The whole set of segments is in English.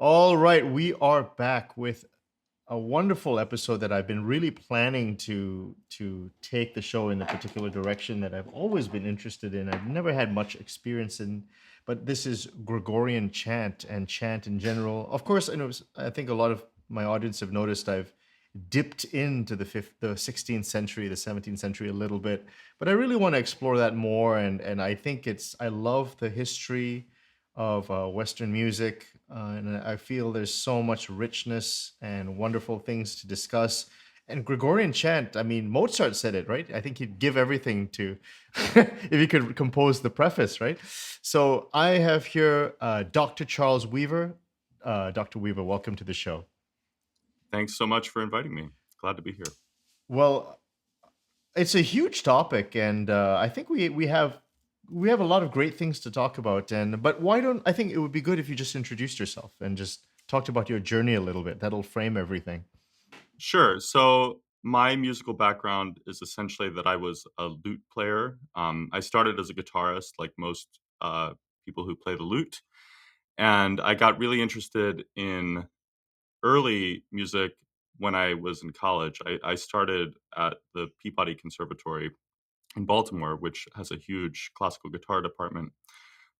All right, we are back with a wonderful episode that I've been really planning to take the show in a particular direction that I've always been interested in. I've never had much experience in, but this is Gregorian chant and chant in general. Of course, I think a lot of my audience have noticed I've dipped into the 16th century, the 17th century a little bit, but I really want to explore that more. And I think I love the history of Western music, and I feel there's so much richness and wonderful things to discuss. And Gregorian chant, I mean, Mozart said it, right? I think he'd give everything to if he could compose the preface, right? So I have here Dr. Charles Weaver. Dr. Weaver, welcome to the show. Thanks so much for inviting me. Glad to be here. Well, it's a huge topic, and I think we have a lot of great things to talk about. And but why don't I think it would be good if you just introduced yourself and just talked about your journey a little bit. That'll frame everything. Sure. So, my musical background is essentially that I was a lute player. I started as a guitarist, like most people who play the lute. And I got really interested in early music when I was in college. I started at the Peabody Conservatory in Baltimore, which has a huge classical guitar department.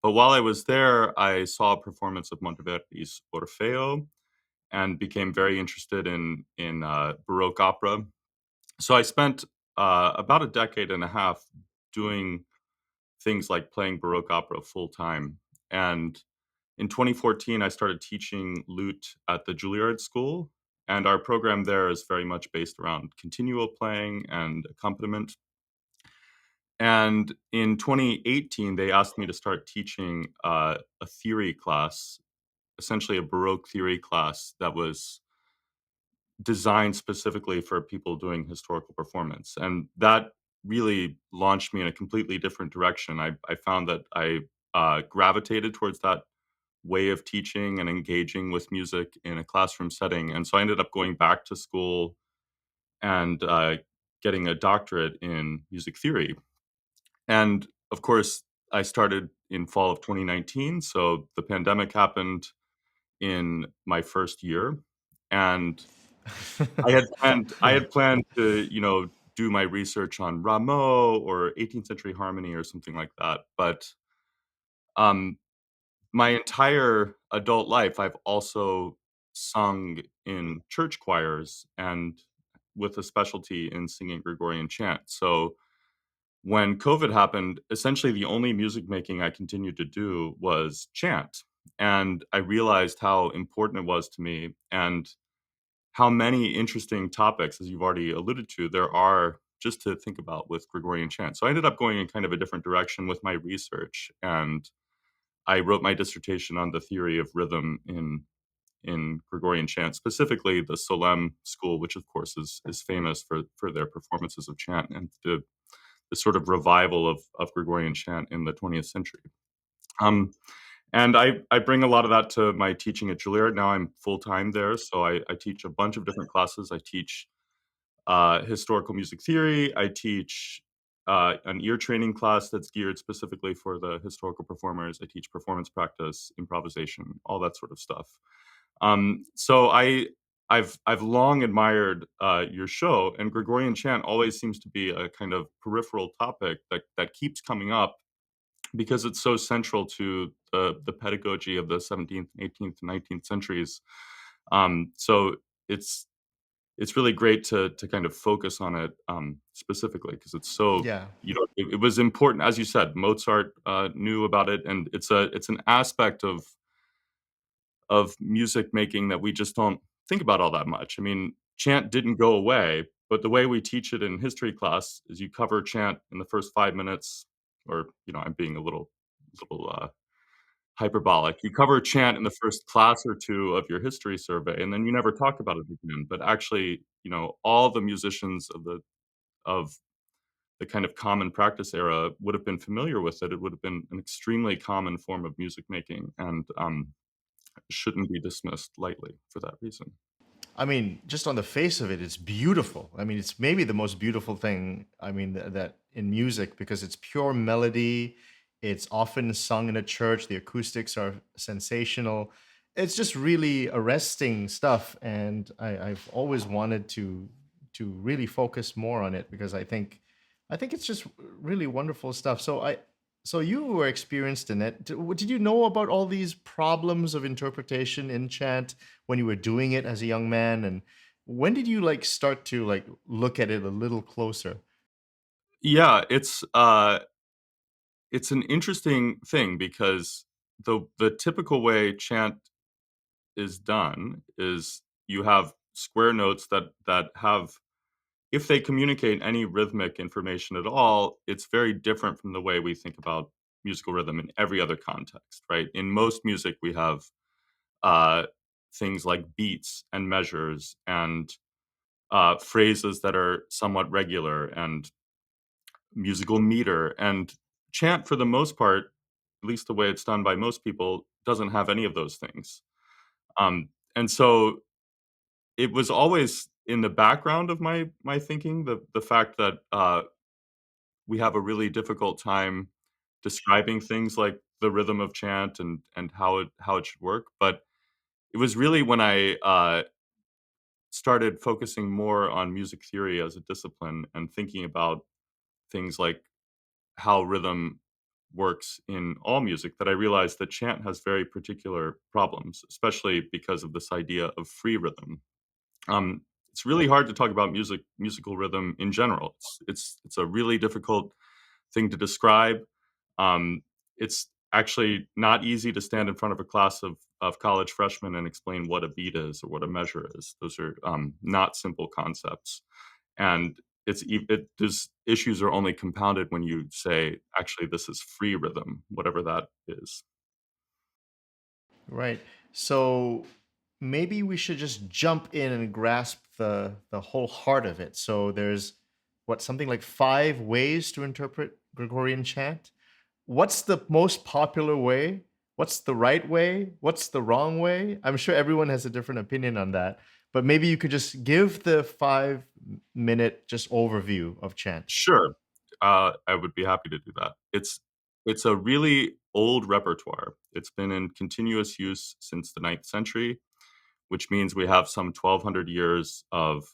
But while I was there, I saw a performance of Monteverdi's Orfeo and became very interested in Baroque opera. So I spent about a decade and a half doing things like playing Baroque opera full time. And in 2014, I started teaching lute at the Juilliard School. And our program there is very much based around continual playing and accompaniment. And in 2018, they asked me to start teaching a theory class, essentially a Baroque theory class that was designed specifically for people doing historical performance. And that really launched me in a completely different direction. I found that I gravitated towards that way of teaching and engaging with music in a classroom setting. And so I ended up going back to school and getting a doctorate in music theory. And of course, I started in fall of 2019. So the pandemic happened in my first year. And I had planned to, do my research on Rameau or 18th century harmony or something like that. But um, my entire adult life, I've also sung in church choirs and with a specialty in singing Gregorian chant. So when COVID happened, essentially the only music making I continued to do was chant. And I realized how important it was to me and how many interesting topics, as you've already alluded to, there are just to think about with Gregorian chant. So I ended up going in kind of a different direction with my research, and I wrote my dissertation on the theory of rhythm in Gregorian chant, specifically the Solesmes school, which of course is famous for their performances of chant and the sort of revival of Gregorian chant in the 20th century. Um, and I bring a lot of that to my teaching at Juilliard. Now I'm full time there, so I teach a bunch of different classes. I teach historical music theory. I teach an ear training class that's geared specifically for the historical performers. I teach performance practice, improvisation, all that sort of stuff. So I've long admired your show, and Gregorian chant always seems to be a kind of peripheral topic that keeps coming up because it's so central to the pedagogy of the 17th, 18th, and 19th centuries. So it's it's really great to kind of focus on it specifically because it's so Yeah. it was important, as you said. Mozart knew about it, and it's an aspect of music making that we just don't think about all that much. I mean, chant didn't go away, but the way we teach it in history class is you cover chant in the first 5 minutes, or I'm being a little hyperbolic. You cover chant in the first class or two of your history survey, and then you never talk about it again. But actually, all the musicians of the kind of common practice era would have been familiar with it. It would have been an extremely common form of music making, and shouldn't be dismissed lightly for that reason. I mean, just on the face of it, it's beautiful. I mean, it's maybe the most beautiful thing, I mean, that in music, because it's pure melody. It's often sung in a church. The acoustics are sensational. it's just really arresting stuff, and I've always wanted to really focus more on it because I think it's just really wonderful stuff. So you were experienced in it. Did you know about all these problems of interpretation in chant when you were doing it as a young man? And when did you like start to like look at it a little closer? Yeah, it's an interesting thing because the typical way chant is done is you have square notes that have, if they communicate any rhythmic information at all, it's very different from the way we think about musical rhythm in every other context, right? In most music, we have uh, things like beats and measures and phrases that are somewhat regular and musical meter. And chant, for the most part, at least the way it's done by most people, doesn't have any of those things. And so it was always in the background of my thinking, the fact that we have a really difficult time describing things like the rhythm of chant and how it should work. But it was really when I started focusing more on music theory as a discipline and thinking about things like how rhythm works in all music that I realized that chant has very particular problems, especially because of this idea of free rhythm. Um, it's really hard to talk about musical rhythm in general. It's a really difficult thing to describe. Um, it's actually not easy to stand in front of a class of college freshmen and explain what a beat is or what a measure is. Those are not simple concepts, and those issues are only compounded when you say, actually, this is free rhythm, whatever that is. Right. So maybe we should just jump in and grasp the whole heart of it. So there's what, something like 5 ways to interpret Gregorian chant. What's the most popular way? What's the right way? What's the wrong way? I'm sure everyone has a different opinion on that, but maybe you could just give the 5 minute just overview of chant. Sure, I would be happy to do that. It's a really old repertoire. It's been in continuous use since the 9th century, which means we have some 1,200 years of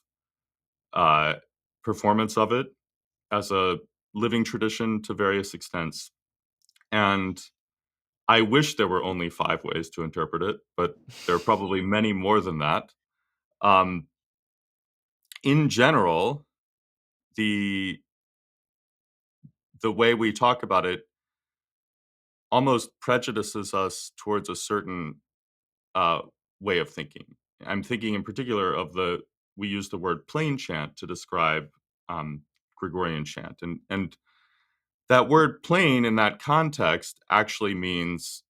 uh, performance of it as a living tradition to various extents. And I wish there were only 5 ways to interpret it, but there are probably many more than that. Um, in general, the the way we talk about it almost prejudices us towards a certain uh, way of thinking. I'm thinking in particular of we use the word plain chant to describe um, Gregorian chant, and that word plain in that context actually means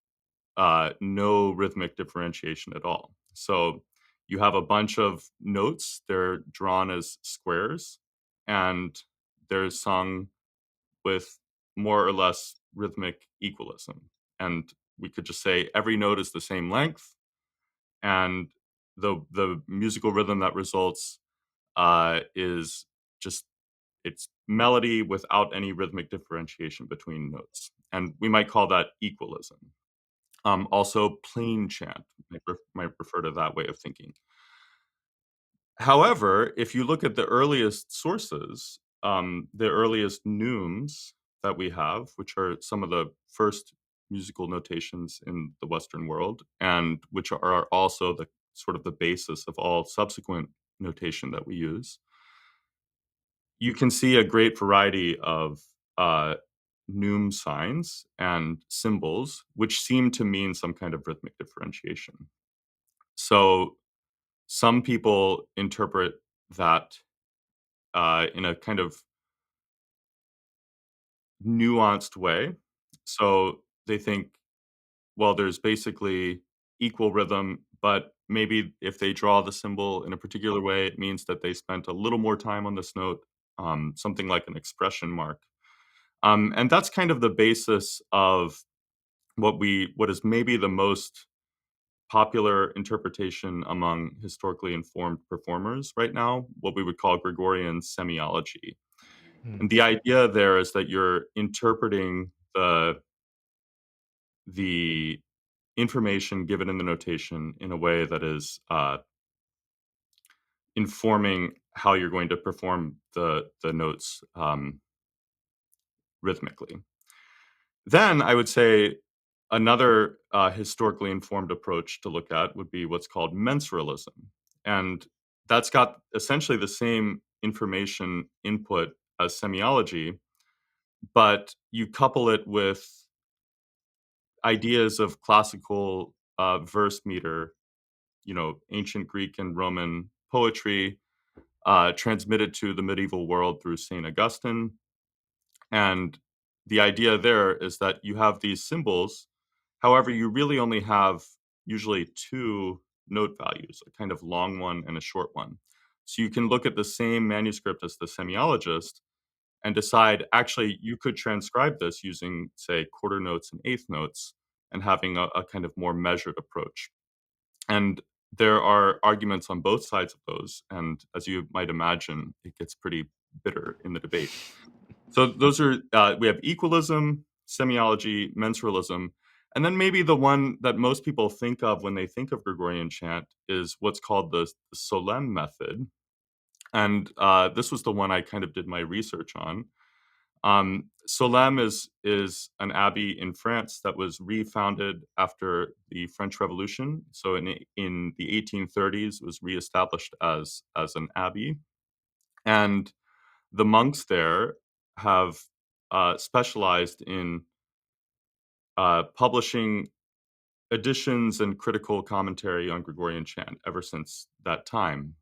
no rhythmic differentiation at all. So you have a bunch of notes, they're drawn as squares, and they're sung with more or less rhythmic equalism. And we could just say every note is the same length, and the musical rhythm that results is just it's melody without any rhythmic differentiation between notes, and we might call that equalism. Also, plain chant might refer to that way of thinking. However, if you look at the earliest sources, the earliest neumes that we have, which are some of the first musical notations in the Western world, and which are also the sort of the basis of all subsequent notation that we use, you can see a great variety of uh, neume signs and symbols, which seem to mean some kind of rhythmic differentiation. So some people interpret that in a kind of nuanced way. So they think, well, there's basically equal rhythm, but maybe if they draw the symbol in a particular way, it means that they spent a little more time on this note, something like an expression mark. And that's kind of the basis of what is maybe the most popular interpretation among historically informed performers right now, what we would call Gregorian semiology. Hmm. And the idea there is that you're interpreting the information given in the notation in a way that is informing how you're going to perform the notes rhythmically. Then I would say another historically informed approach to look at would be what's called mensuralism. And that's got essentially the same information input as semiology, but you couple it with ideas of classical verse meter, ancient Greek and Roman poetry, transmitted to the medieval world through St. Augustine. And the idea there is that you have these symbols. However, you really only have usually two note values, a kind of long one and a short one. So you can look at the same manuscript as the semiologist and decide, actually, you could transcribe this using, say, quarter notes and eighth notes and having a kind of more measured approach. And there are arguments on both sides of those. And as you might imagine, it gets pretty bitter in the debate. So those are, we have equalism, semiology, mensuralism, and then maybe the one that most people think of when they think of Gregorian chant is what's called the Solesmes method. And this was the one I kind of did my research on. Solesmes is an abbey in France that was refounded after the French Revolution. So in the 1830s, it was reestablished as an abbey. And the monks there have specialized in publishing editions and critical commentary on Gregorian chant ever since that time.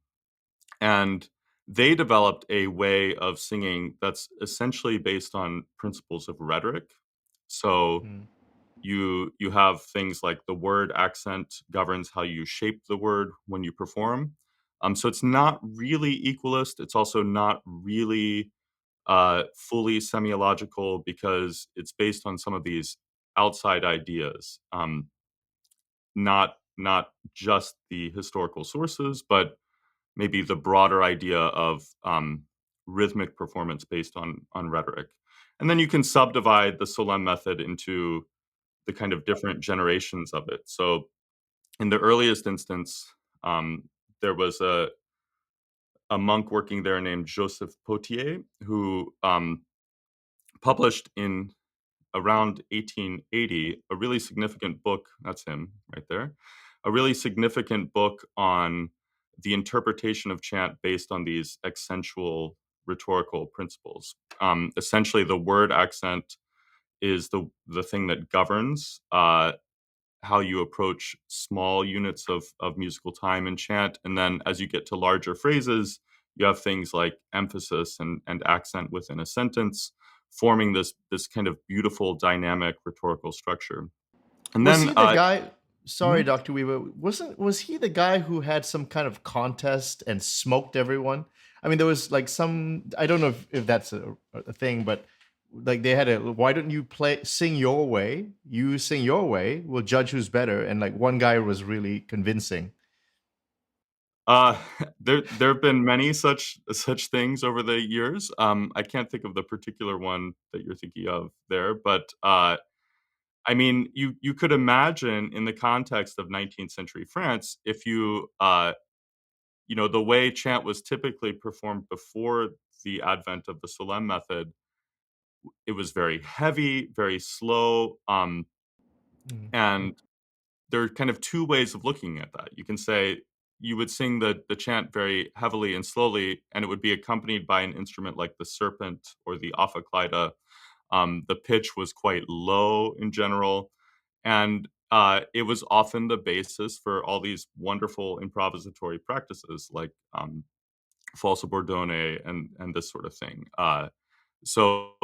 And they developed a way of singing that's essentially based on principles of rhetoric. So Mm. you have things like the word accent governs how you shape the word when you perform. So it's not really equalist. It's also not really fully semiological because it's based on some of these outside ideas, not just the historical sources, but maybe the broader idea of rhythmic performance based on rhetoric. And then you can subdivide the Solesmes method into the kind of different generations of it. So in the earliest instance, there was a monk working there named Joseph Pothier who published in around 1880 a really significant book. That's him right there. A really significant book on the interpretation of chant based on these accentual rhetorical principles. Essentially, the word accent is the thing that governs how you approach small units of musical time in chant. And then as you get to larger phrases, you have things like emphasis and accent within a sentence, forming this kind of beautiful dynamic rhetorical structure. And Was then he the guy? Sorry, mhm. Dr. Weaver. Was he the guy who had some kind of contest and smoked everyone? I mean, there was like some. I don't know if that's a thing, but like they had a. Why don't you sing your way? You sing your way. We'll judge who's better. And like one guy was really convincing. uh, there have been many such things over the years. I can't think of the particular one that you're thinking of there, but I mean, you could imagine in the context of 19th century France, if the way chant was typically performed before the advent of the Solesmes method, it was very heavy, very slow, Mm. and there are kind of two ways of looking at that. You can say you would sing the chant very heavily and slowly, and it would be accompanied by an instrument like the serpent or the ophicleida. The pitch was quite low in general, and it was often the basis for all these wonderful improvisatory practices like falsa bordone and this sort of thing. So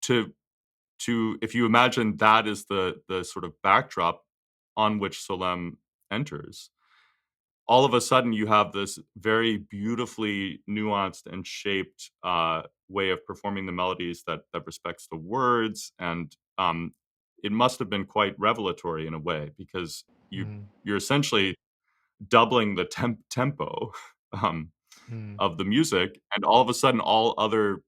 to if you imagine that is the sort of backdrop on which Solem enters, all of a sudden you have this very beautifully nuanced and shaped way of performing the melodies that respects the words, and it must have been quite revelatory in a way because Mm. you're essentially doubling the tempo um, Mm. of the music, and all of a sudden all other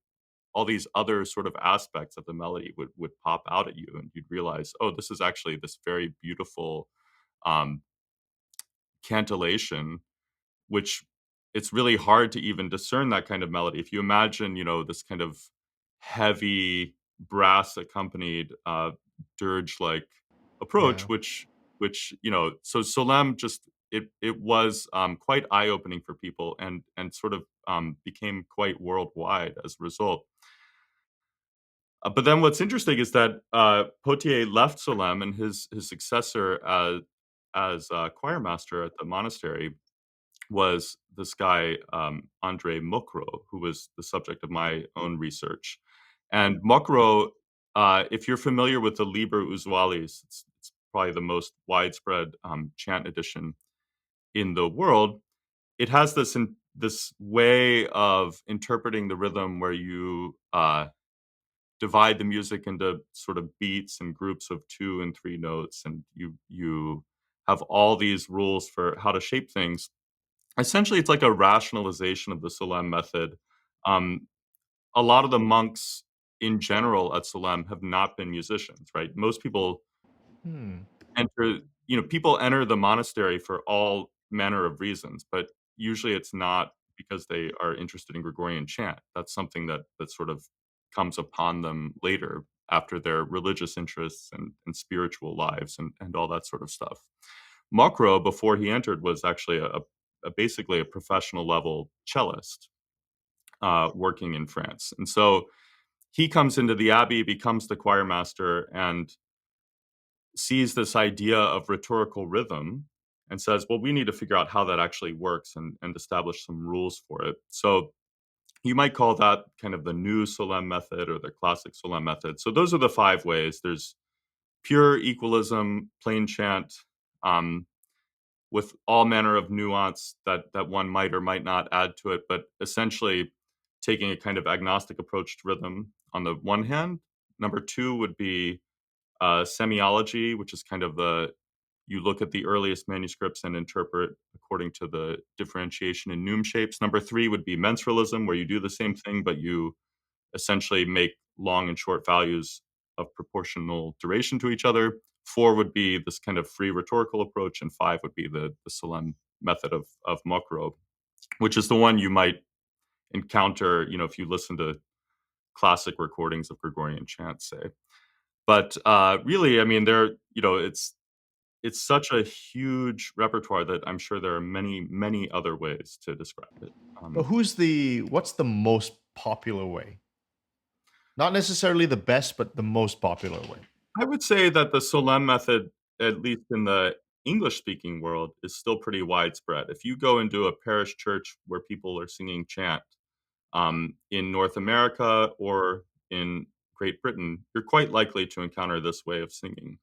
all these other sort of aspects of the melody would pop out at you, and you'd realize, oh, this is actually this very beautiful um, cantillation, which it's really hard to even discern that kind of melody. If you imagine, this kind of heavy brass accompanied dirge-like approach, Yeah. which so Solem just it was quite eye-opening for people and sort of became quite worldwide as a result. But then what's interesting is that Pothier left Solem, and his successor as choir master at the monastery was this guy, André Mocquereau, who was the subject of my own research. And Mocquereau, if you're familiar with the Liber Usualis, it's probably the most widespread chant edition in the world. It has this way of interpreting the rhythm where you divide the music into sort of beats and groups of 2 and 3 notes, and you have all these rules for how to shape things. Essentially, it's like a rationalization of the Solem method. Um, a lot of the monks in general at Solem have not been musicians, right? Most people Hmm. enter people enter the monastery for all manner of reasons, but usually it's not because they are interested in Gregorian chant. That's something that sort of comes upon them later after their religious interests and spiritual lives and all that sort of stuff. Mocquereau, before he entered, was actually basically a professional level cellist working in France. And so he comes into the abbey, becomes the choir master, and sees this idea of rhetorical rhythm and says, well, we need to figure out how that actually works and establish some rules for it. So you might call that kind of the new Solem method or the classic Solem method. So those are the 5 ways. There's pure equalism, plain chant, um, with all manner of nuance that one might or might not add to it, but essentially taking a kind of agnostic approach to rhythm on the one hand. Number 2 would be semiology, which is kind of you look at the earliest manuscripts and interpret according to the differentiation in neum shapes. Number 3 would be mensuralism, where you do the same thing, but you essentially make long and short values of proportional duration to each other. 4 would be this kind of free rhetorical approach, and 5 would be the Solem method of Mocquereau, which is the one you might encounter, if you listen to classic recordings of Gregorian chant, say. But really, I mean, it's such a huge repertoire that I'm sure there are many, many other ways to describe it. But what's the most popular way? Not necessarily the best, but the most popular way. I would say that the Solem method, at least in the English-speaking world, is still pretty widespread. If you go into a parish church where people are singing chant, in North America or in Great Britain, you're quite likely to encounter this way of singing.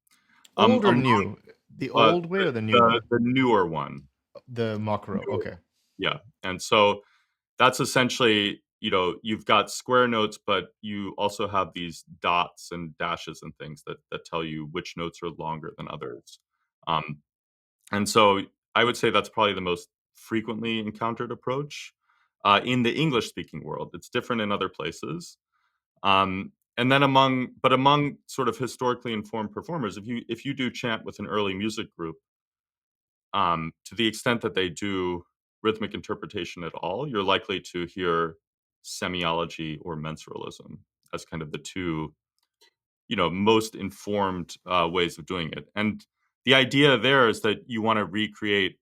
Old or Among new? The old way or the new the way? the newer one. The Makaro. Newer Okay. Yeah, and so that's essentially, you've got square notes, but you also have these dots and dashes and things that tell you which notes are longer than others. Um, and so I would say that's probably the most frequently encountered approach in the English-speaking world. It's different in other places. And then among sort of historically informed performers, if you do chant with an early music group, to the extent that they do rhythmic interpretation at all, you're likely to hear semiology or mensuralism as kind of the two, most informed ways of doing it. And the idea there is that you want to recreate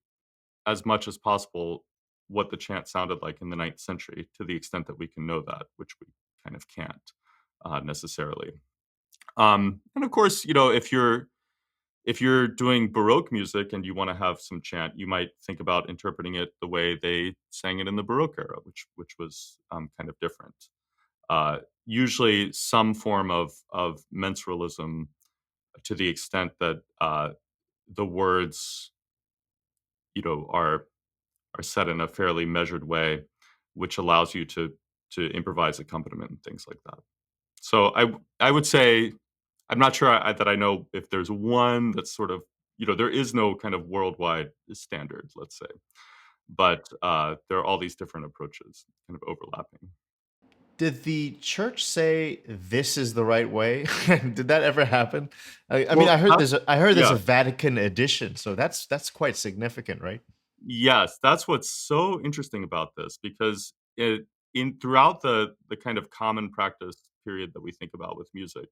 as much as possible what the chant sounded like in the 9th century, to the extent that we can know that, which we kind of can't necessarily. And of course, if you're doing Baroque music and you want to have some chant, you might think about interpreting it the way they sang it in the Baroque era, which was kind of different. Usually, some form of mensuralism, to the extent that the words, are set in a fairly measured way, which allows you to improvise accompaniment and things like that. So I would say I'm not sure that I know if there's one that's sort of, there is no kind of worldwide standard, let's say, but there are all these different approaches kind of overlapping. Did the church say this is the right way? Did that ever happen? I mean, Well, I heard there's yeah, a Vatican edition, so that's quite significant, right? yes, that's what's so interesting about this because in throughout the kind of common practice period that we think about with music,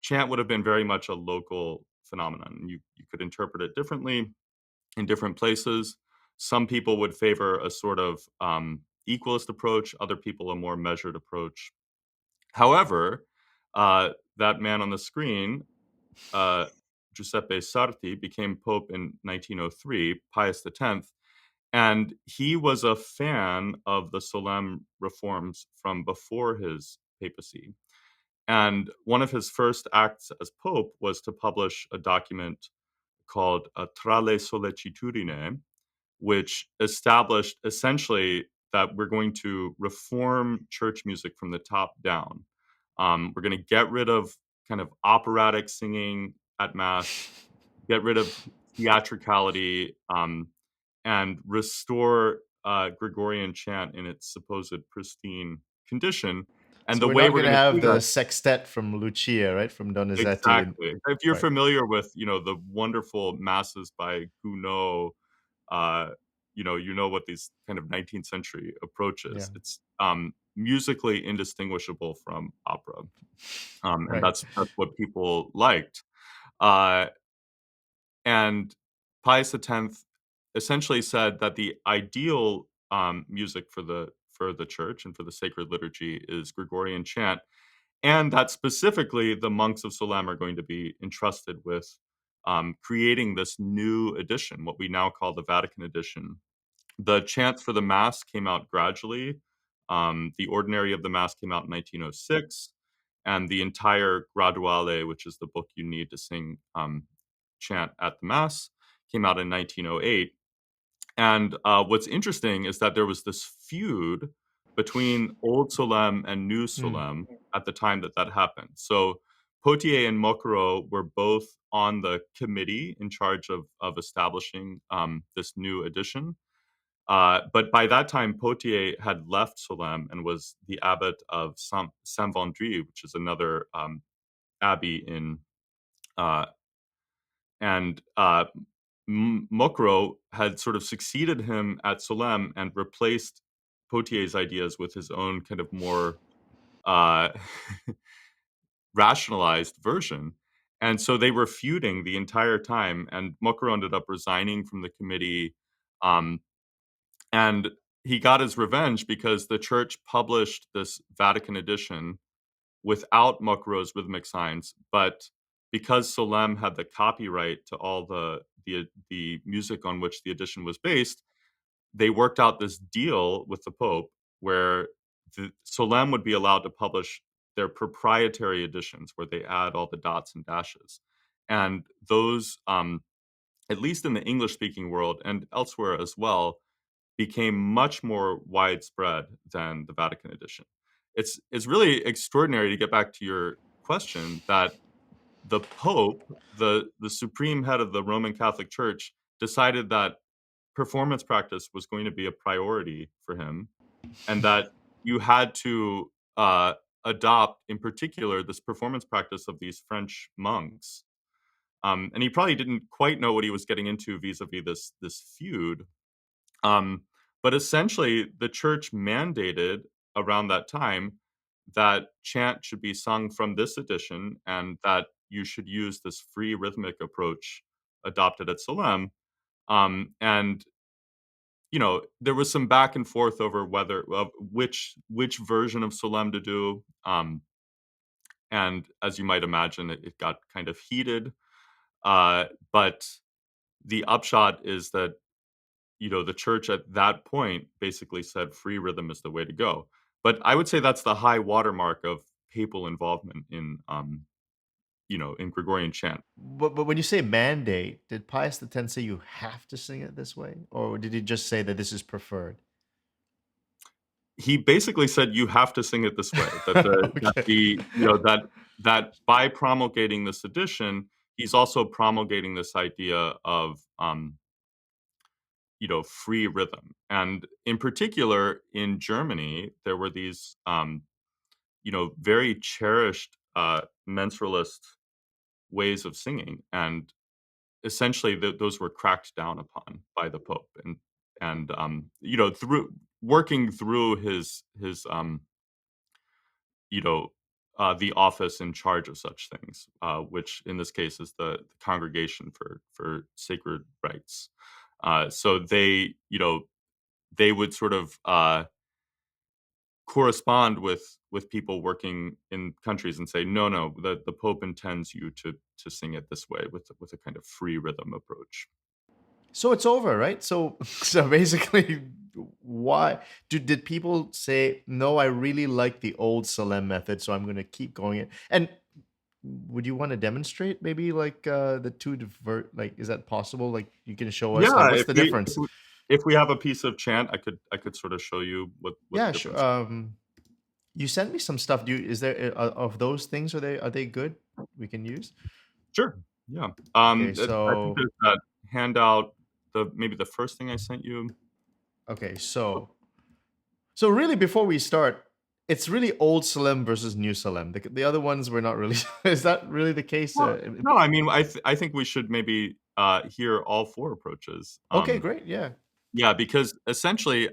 chant would have been very much a local phenomenon. You could interpret it differently in different places. Some people would favor a sort of equalist approach, other people a more measured approach. However, that man on the screen, uh, Giuseppe Sarti, became Pope in 1903, Pius X, and he was a fan of the Solemn reforms from before his papacy. And one of his first acts as Pope was to publish a document called Tra le Sollecitudine, which established essentially that we're going to reform church music from the top down. We're going to get rid of kind of operatic singing at Mass, get rid of theatricality, and restore Gregorian chant in its supposed pristine condition. And So the we're way not we're going to going to have do the that sextet from Lucia, right? From Donizetti. exactly. If you're Right. familiar with, the wonderful masses by Gounod, uh, you know what these kind of 19th century Yeah. approaches. It's musically indistinguishable from opera, and Right. that's what people liked. Uh, and Pius X essentially said that the ideal music for the church and for the sacred liturgy is Gregorian chant, and that specifically the monks of Salem are going to be entrusted with creating this new edition, what we now call the Vatican Edition. The chants for the Mass came out gradually. The Ordinary of the Mass came out in 1906, and the entire Graduale, which is the book you need to sing chant at the Mass, came out in 1908. And what's interesting is that there was this feud between Old Solem and New Mm. Solem at the time that that happened. So Pothier and Mocquereau were both on the committee in charge of establishing this new edition. But by that time, Pothier had left Solem and was the abbot of Saint-Vendry, which is another abbey in uh, and Mocquereau had sort of succeeded him at Solem and replaced Pothier's ideas with his own kind of more uh, rationalized version. And so they were feuding the entire time, and Mocquereau ended up resigning from the committee. Um, and he got his revenge because the church published this Vatican edition without Mocquereau's rhythmic signs, but because Solem had the copyright to all the music on which the edition was based, they worked out this deal with the Pope where the Solem would be allowed to publish their proprietary editions where they add all the dots and dashes. And those, at least in the English speaking world and elsewhere as well, became much more widespread than the Vatican edition. It's really extraordinary to get back to your question that the Pope, the supreme head of the Roman Catholic Church, decided that performance practice was going to be a priority for him, and that you had to adopt, in particular, this performance practice of these French monks. And he probably didn't quite know what he was getting into vis-a-vis this feud, um, but essentially, the church mandated around that time that chant should be sung from this edition and that you should use this free rhythmic approach adopted at Salem. And there was some back and forth over whether which version of Salem to do. And as you might imagine, it got kind of heated. But the upshot is that the church at that point basically said free rhythm is the way to go. But I would say that's the high watermark of papal involvement in Gregorian chant. But when you say mandate, did Pius X say you have to sing it this way, or did he just say that this is preferred? He basically said you have to sing it this way. That Okay. that by promulgating this edition, he's also promulgating this idea of free rhythm. And in particular, in Germany, there were these, very cherished mensuralist ways of singing, and essentially those were cracked down upon by the Pope, and through working through the office in charge of such things, which in this case is the Congregation for Sacred Rites. So they would sort of correspond with people working in countries and say, no, no, the Pope intends you to sing it this way with a kind of free rhythm approach. So it's over, right? So so basically, why did people say no? I really like the old Solem method, so I'm going to keep going it. And would you want to demonstrate maybe like the two divert? Like, is that possible? Like, you can show us like Yeah, what's the difference? if we have a piece of chant, I could sort of show you what the Yeah, sure. difference. You sent me some stuff. Is there of those things? Are they good? We can use. Sure. Yeah. Okay, I think so there's that handout, maybe the first thing I sent you. okay, so really, before we start, it's really old Salem versus new Salem. The other ones were not really. Is that really the case? Well, no, I mean, I think we should maybe hear all four approaches. Okay, great. Yeah. Yeah, because essentially,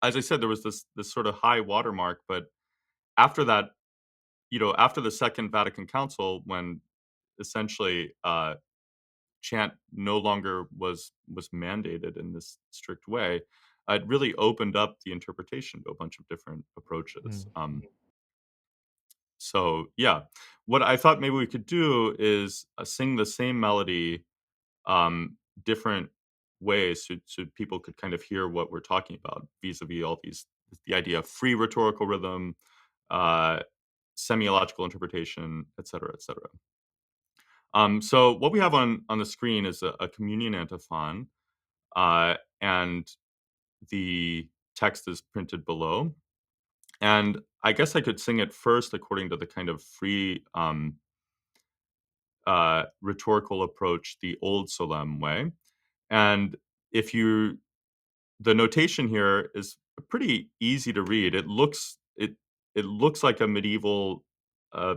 as I said, there was this sort of high watermark, but after that, after the Second Vatican Council, when essentially chant no longer was mandated in this strict way, it really opened up the interpretation to a bunch of different approaches. Mm. So yeah, what I thought maybe we could do is sing the same melody different ways, so people could kind of hear what we're talking about vis-a-vis all these, the idea of free rhetorical rhythm, uh, semiological interpretation, et cetera, et cetera. So what we have on the screen is a communion antiphon, and the text is printed below. And I guess I could sing it first according to the kind of free rhetorical approach, the old Solem way. And if you the notation here is pretty easy to read. It looks like a medieval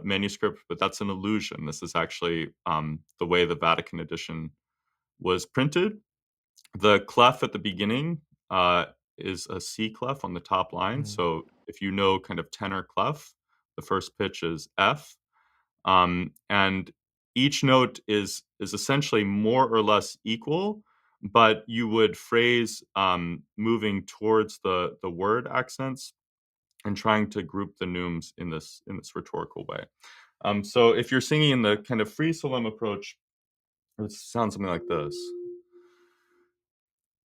manuscript, but that's an illusion. This is actually the way the Vatican Edition was printed. The clef at the beginning is a C clef on the top line. Mm. So if you know kind of tenor clef, the first pitch is F, and each note is essentially more or less equal, but you would phrase moving towards the word accents and trying to group the neumes in this rhetorical way. So if you're singing in the kind of free solemn approach, it would sound something like this.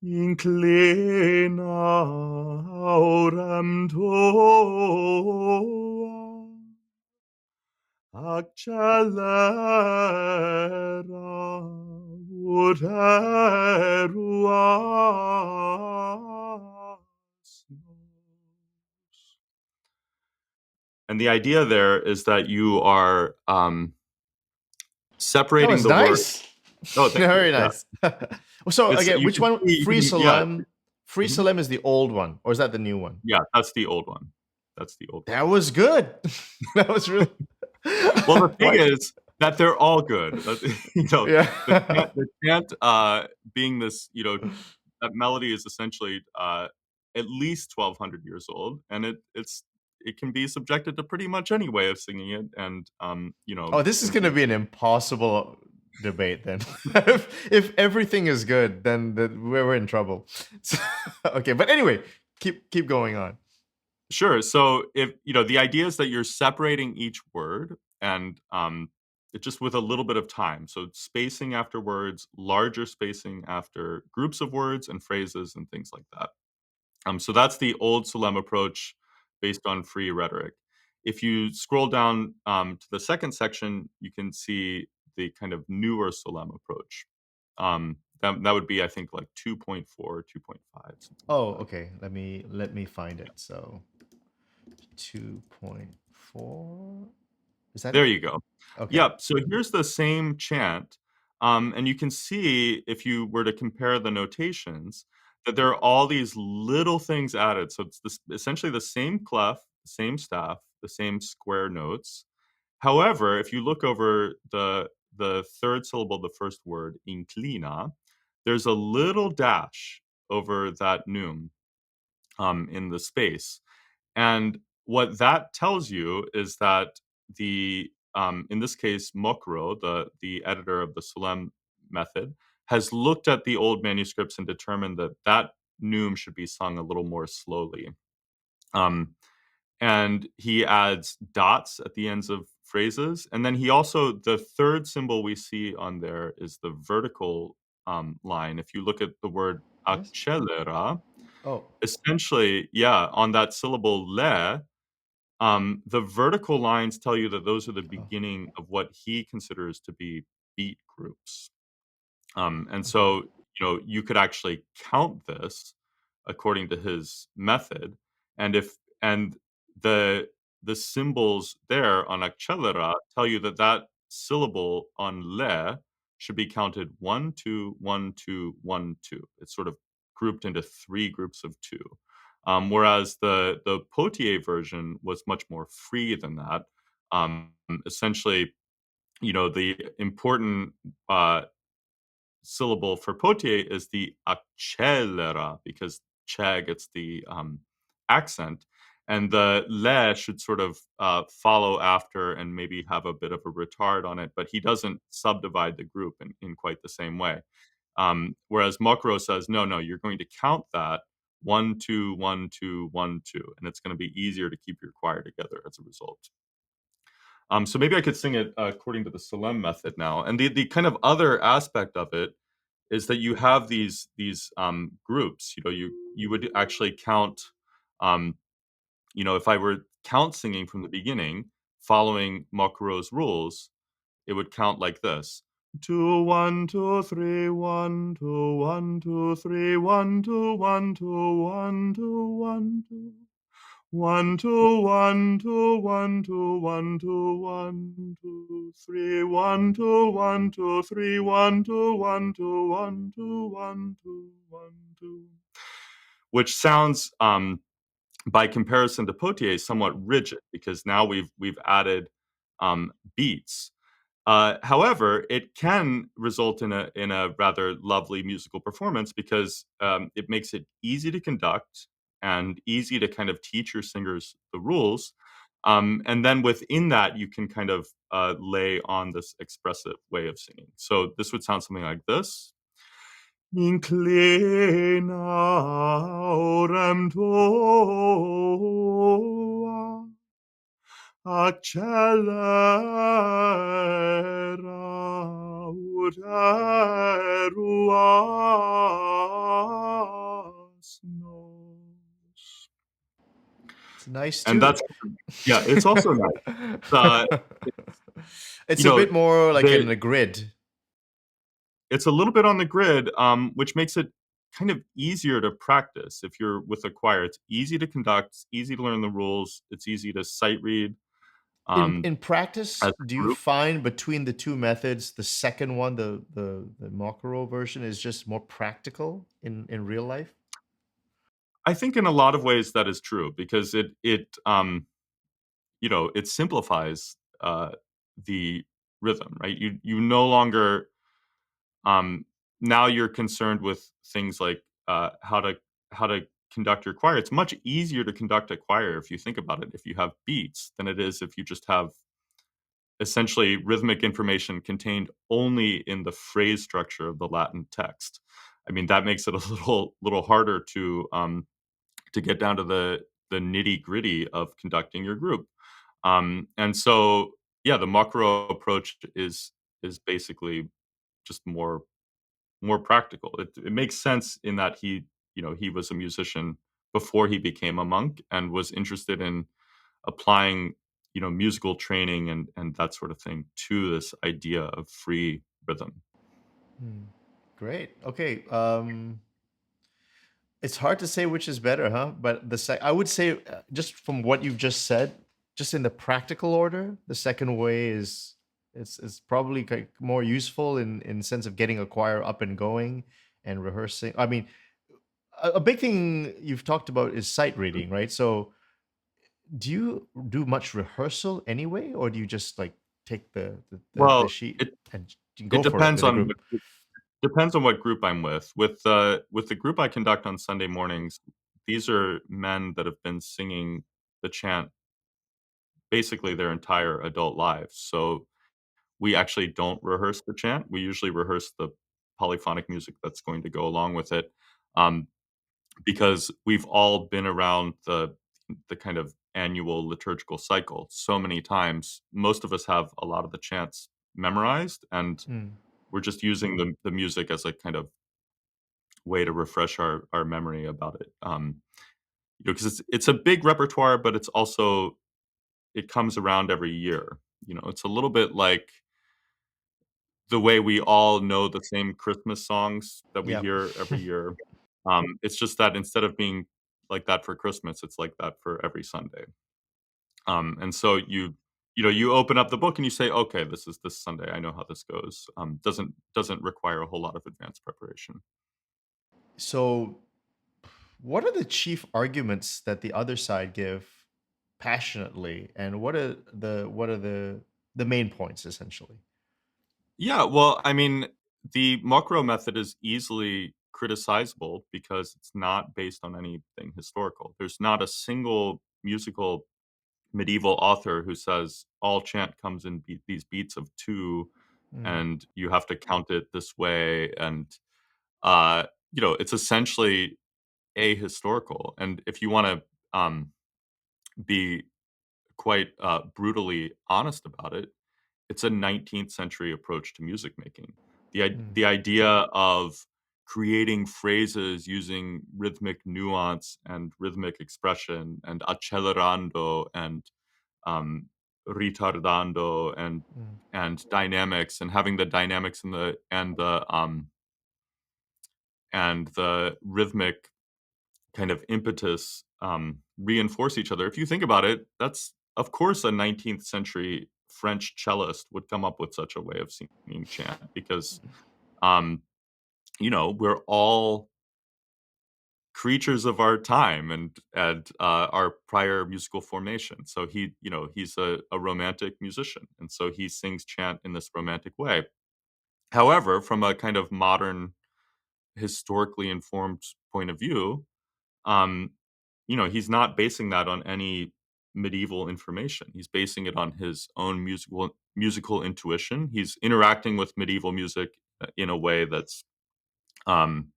Inclina aurem tua, accelera uteruas nos. And the idea there is that you are That separating was the word. nice. Oh, thank you. Very Yeah. nice. So again, You which can one? see, Free yeah. Salem. Free Mhm. Salem is the old one, or is that the new one? Yeah, that's the old one. That's the old one. That was good. That was really. Well, the thing Why- is that they're all good. Yeah. The chant being this, that melody is essentially at least 1,200 years old, and it can be subjected to pretty much any way of singing it, and Oh, this is going to be an impossible debate then. if everything is good, then we're in trouble. So, okay, but anyway, keep going on. Sure. So if the idea is that you're separating each word, and it just with a little bit of time. So spacing after words, larger spacing after groups of words and phrases and things like that. So that's the old Solem approach based on free rhetoric. If you scroll down to the second section, you can see the kind of newer Solem approach. That would be, I think, like 2.4, 2.5. Oh, okay. Let me find it. So 2.4. Is that There it? you go. Okay. Yep. So here's the same chant. And you can see, if you were to compare the notations, that there are all these little things added. So it's essentially the same clef, same staff, the same square notes. However, if you look over the third syllable of the first word, inclina, there's a little dash over that num in the space. And what that tells you is that in this case, Mocquereau, the editor of the Solesmes method, has looked at the old manuscripts and determined that that num should be sung a little more slowly. Um, and he adds dots at the ends of phrases. And then he also, the third symbol we see on there is the vertical line. If you look at the word Yes. accelera, Oh. essentially, yeah, on that syllable le, the vertical lines tell you that those are the Oh. beginning of what he considers to be beat groups. And Okay. so, you could actually count this according to his method, and if and the the symbols there on accelera tell you that that syllable on le should be counted 1, 2, 1, 2, 1, 2. It's sort of grouped into 3 groups of 2. Whereas the Pothier version was much more free than that. Essentially, the important, syllable for Pothier is the accelera because che gets the accent, and the le should sort of follow after and maybe have a bit of a retard on it, but he doesn't subdivide the group in quite the same way. Whereas Mocquereau says, no, no, you're going to count that 1, 2, 1, 2, 1, 2, and it's going to be easier to keep your choir together as a result. So maybe I could sing it according to the Solesmes method now. And the kind of other aspect of it is that you have these groups. You would actually count. Um, if I were count singing from the beginning, following Mocquereau's rules, it would count like this: 2, 1, 2, 3, 1, 2, 1, 2, 3, 1, 2, 1, 2, 1, 2, 1, 2. 1, 2, 1, 2, 1, 2, 1, 2, 1, 2, 3, 1, 2, 1, 2, 3, 1, 2, 1, 2, 1, 2, 1, 2, 1, 2. Which sounds, by comparison to Pothier, somewhat rigid because now we've added beats. However, it can result in a rather lovely musical performance because it makes it easy to conduct and easy to kind of teach your singers the rules. And then within that, you can kind of lay on this expressive way of singing. So this would sound something like this. Inclina orem tua accelera uteruas nos. It's nice And too. that's yeah, it's also nice. Uh, It's you a know, bit more like the in the grid. it's a little bit on the grid, which makes it kind of easier to practice if you're with a choir. It's easy to conduct, it's easy to learn the rules, it's easy to sight read, In as practice, a do you group. find between the two methods, the second one, the Mocquereau version, is just more practical in real life? I think in a lot of ways that is true because it simplifies the rhythm, right? You no longer um, now you're concerned with things like how to conduct your choir. It's much easier to conduct a choir if you think about it, if you have beats, than it is if you just have essentially rhythmic information contained only in the phrase structure of the Latin text. I mean, that makes it a little harder to get down to the nitty gritty of conducting your group. And so, yeah, the Mocquereau approach is basically just more practical. It makes sense in that he was a musician before he became a monk and was interested in applying musical training and that sort of thing to this idea of free rhythm. Hmm. Great. Okay. It's hard to say which is better, huh? But I would say, just from what you've just said, just in the practical order, the second way is probably more useful in sense of getting a choir up and going and rehearsing. I mean, a big thing you've talked about is sight reading, right? So do you do much rehearsal anyway, or do you just like take the Well, sheet it and it go for it depends with a on group? what group I'm with. With the group I conduct on Sunday mornings, these are men that have been singing the chant basically their entire adult lives. So we actually don't rehearse the chant. We usually rehearse the polyphonic music that's going to go along with it, um, because we've all been around the kind of annual liturgical cycle so many times. Most of us have a lot of the chants memorized, and Mm, we're just using the music as a kind of way to refresh our memory about it. Because it's a big repertoire, but it's also it comes around every year. It's a little bit like the way we all know the same Christmas songs that we yeah. hear every year. It's just that instead of being like that for Christmas, it's like that for every Sunday. And so you open up the book and you say, "Okay, this is this Sunday. I know how this goes." Doesn't require a whole lot of advanced preparation. So what are the chief arguments that the other side give passionately, and what are the main points essentially? Yeah, well, I mean, the Mocquereau method is easily criticizable because it's not based on anything historical. There's not a single musical medieval author who says all chant comes in these beats of two, Mm, and you have to count it this way, and uh, it's essentially ahistorical. And if you want to be quite brutally honest about it, it's a 19th century approach to music making. mm, The idea of creating phrases using rhythmic nuance and rhythmic expression and accelerando and um, retardando mm, and dynamics, and having the dynamics and the rhythmic kind of impetus reinforce each other. If you think about it, that's of course a 19th century French cellist would come up with such a way of singing chant because um, we're all creatures of our time and our prior musical formation. So he's a romantic musician, and so he sings chant in this romantic way. However, from a kind of modern, historically informed point of view, um, he's not basing that on any medieval information. He's basing it on his own musical intuition. He's interacting with medieval music in a way that's um,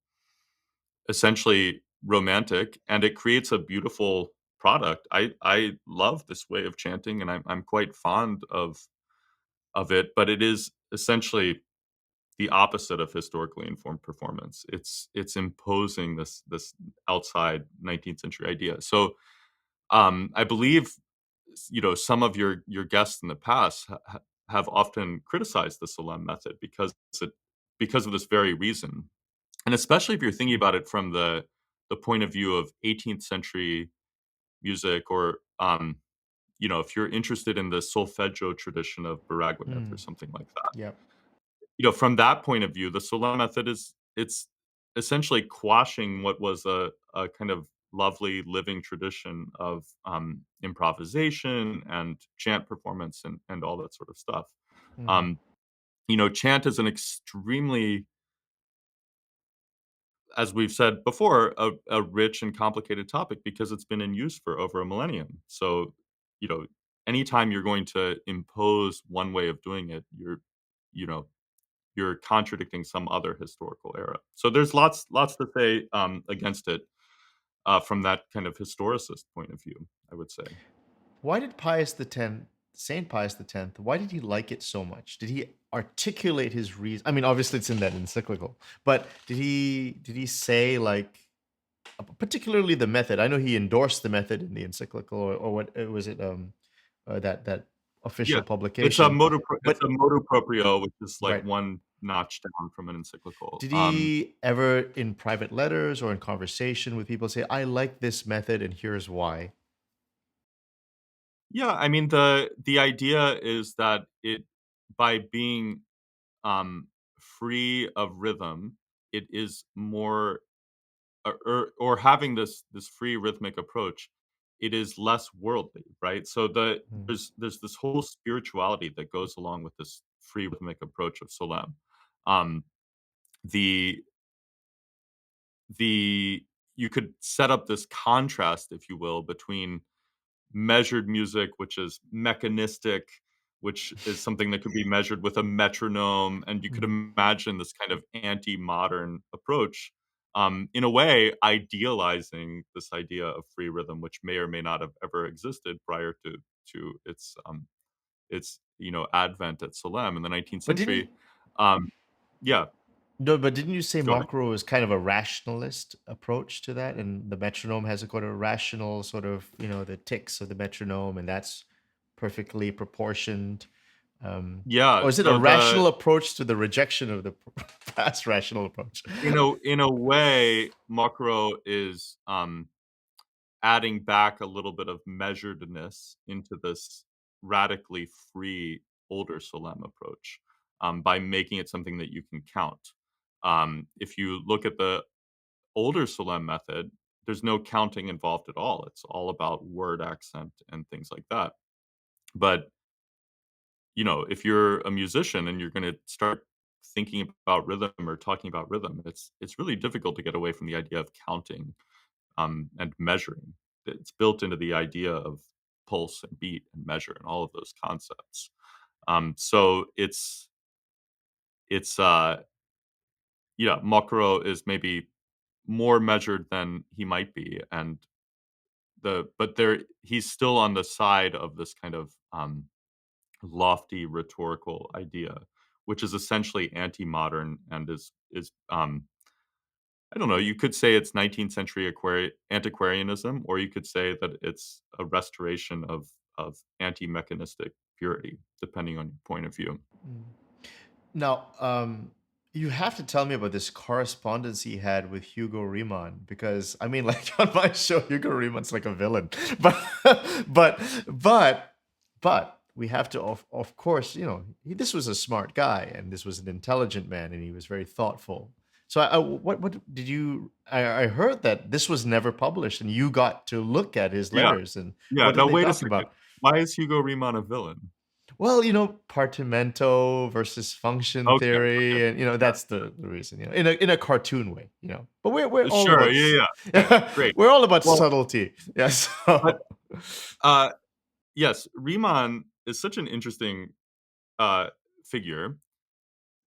essentially romantic, and it creates a beautiful product. I love this way of chanting, and I'm quite fond of it, but it is essentially the opposite of historically informed performance. It's imposing this outside 19th century idea. So I believe some of your guests in the past have often criticized the Solem method because of this very reason, and especially if you're thinking about it from the point of view of 18th century music, or if you're interested in the solfeggio tradition of Baraguanith or mm, something like that. yeah. From that point of view, the Solem method it's essentially quashing what was a kind of lovely living tradition of improvisation and chant performance and all that sort of stuff. Mm, Um, chant is an extremely, as we've said before, a rich and complicated topic because it's been in use for over a millennium. So, you know, anytime you're going to impose one way of doing it, you know, you're contradicting some other historical era. So there's lots to say against it from that kind of historicist point of view, I would say. why did Saint Pius X, why did he like it so much? Did he articulate his reason? I mean, obviously it's in that encyclical, but did he say like particularly the method? I know he endorsed the method in the encyclical, or what was it? That Yeah, official publication, it's but a motu proprio, which is like right. one notch down from an encyclical. Did he ever, in private letters or in conversation with people, say, "I like this method, and here's why"? Yeah, I mean the idea is that it by being free of rhythm, it is more or having this free rhythmic approach, it is less worldly, right? So Mm. there's this whole spirituality that goes along with this free rhythmic approach of Solem. Um, the the you could set up this contrast, if you will, between measured music, which is mechanistic, which is something that could be measured with a metronome, and you could Mm. imagine this kind of anti-modern approach, in a way, idealizing this idea of free rhythm, which may or may not have ever existed prior to its advent at Salem in the 19th But didn't century. Um, yeah, no, but didn't you say go ahead. Mockereau is kind of a rationalist approach to that, and the metronome has a kind of rational sort of, the ticks of the metronome, and that's perfectly proportioned. Yeah, Or is it a so the rational approach to the rejection of the past rational approach? in a way, Mockereau is adding back a little bit of measuredness into this radically free older Solem approach, by making it something that you can count. If you look at the older Solem method, there's no counting involved at all. It's all about word accent and things like that. But if you're a musician and you're going to start thinking about rhythm or talking about rhythm, it's really difficult to get away from the idea of counting, and measuring. It's built into the idea of pulse and beat and measure and all of those concepts. So it's yeah, Mokuro is maybe more measured than he might be, and but there he's still on the side of this kind of lofty rhetorical idea, which is essentially anti-modern and is I don't know, you could say it's 19th century antiquarianism, or you could say that it's a restoration of anti-mechanistic purity, depending on your point of view. Mm. Now, you have to tell me about this correspondence he had with Hugo Riemann because I mean, like on my show, Hugo Riemann's like a villain, but but but but we have to, of course, this was a smart guy and this was an intelligent man and he was very thoughtful. So, what did you? I heard that this was never published, and you got to look at his Yeah, letters, and yeah, what did now they wait a talk second. about? Why is Hugo Riemann a villain? Well, partimento versus function Okay, okay, theory, and yeah. that's the reason, in a cartoon way, But we're all Sure, about yeah, yeah, okay, great. we're all about Well, subtlety. Yeah, but, so uh, yes, Riemann is such an interesting, uh, figure.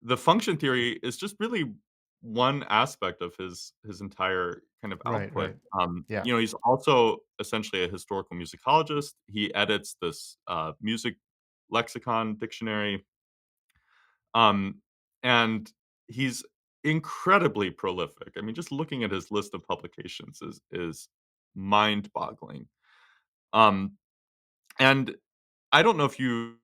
The function theory is just really one aspect of his entire kind of right, output. right. Yeah. He's also essentially a historical musicologist. He edits this, music lexicon dictionary, um, and he's incredibly prolific. I mean, just looking at his list of publications is mind-boggling. Um, and I don't know if you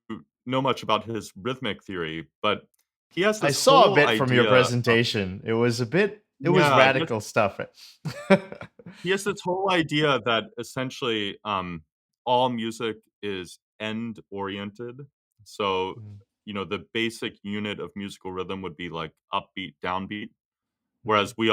know much about his rhythmic theory, but he has I this saw a whole bit from your idea of presentation. It was yeah, he has radical stuff. he has this whole idea that essentially, all music is end-oriented. So, Mm, the basic unit of musical rhythm would be like upbeat, downbeat. mm. Whereas we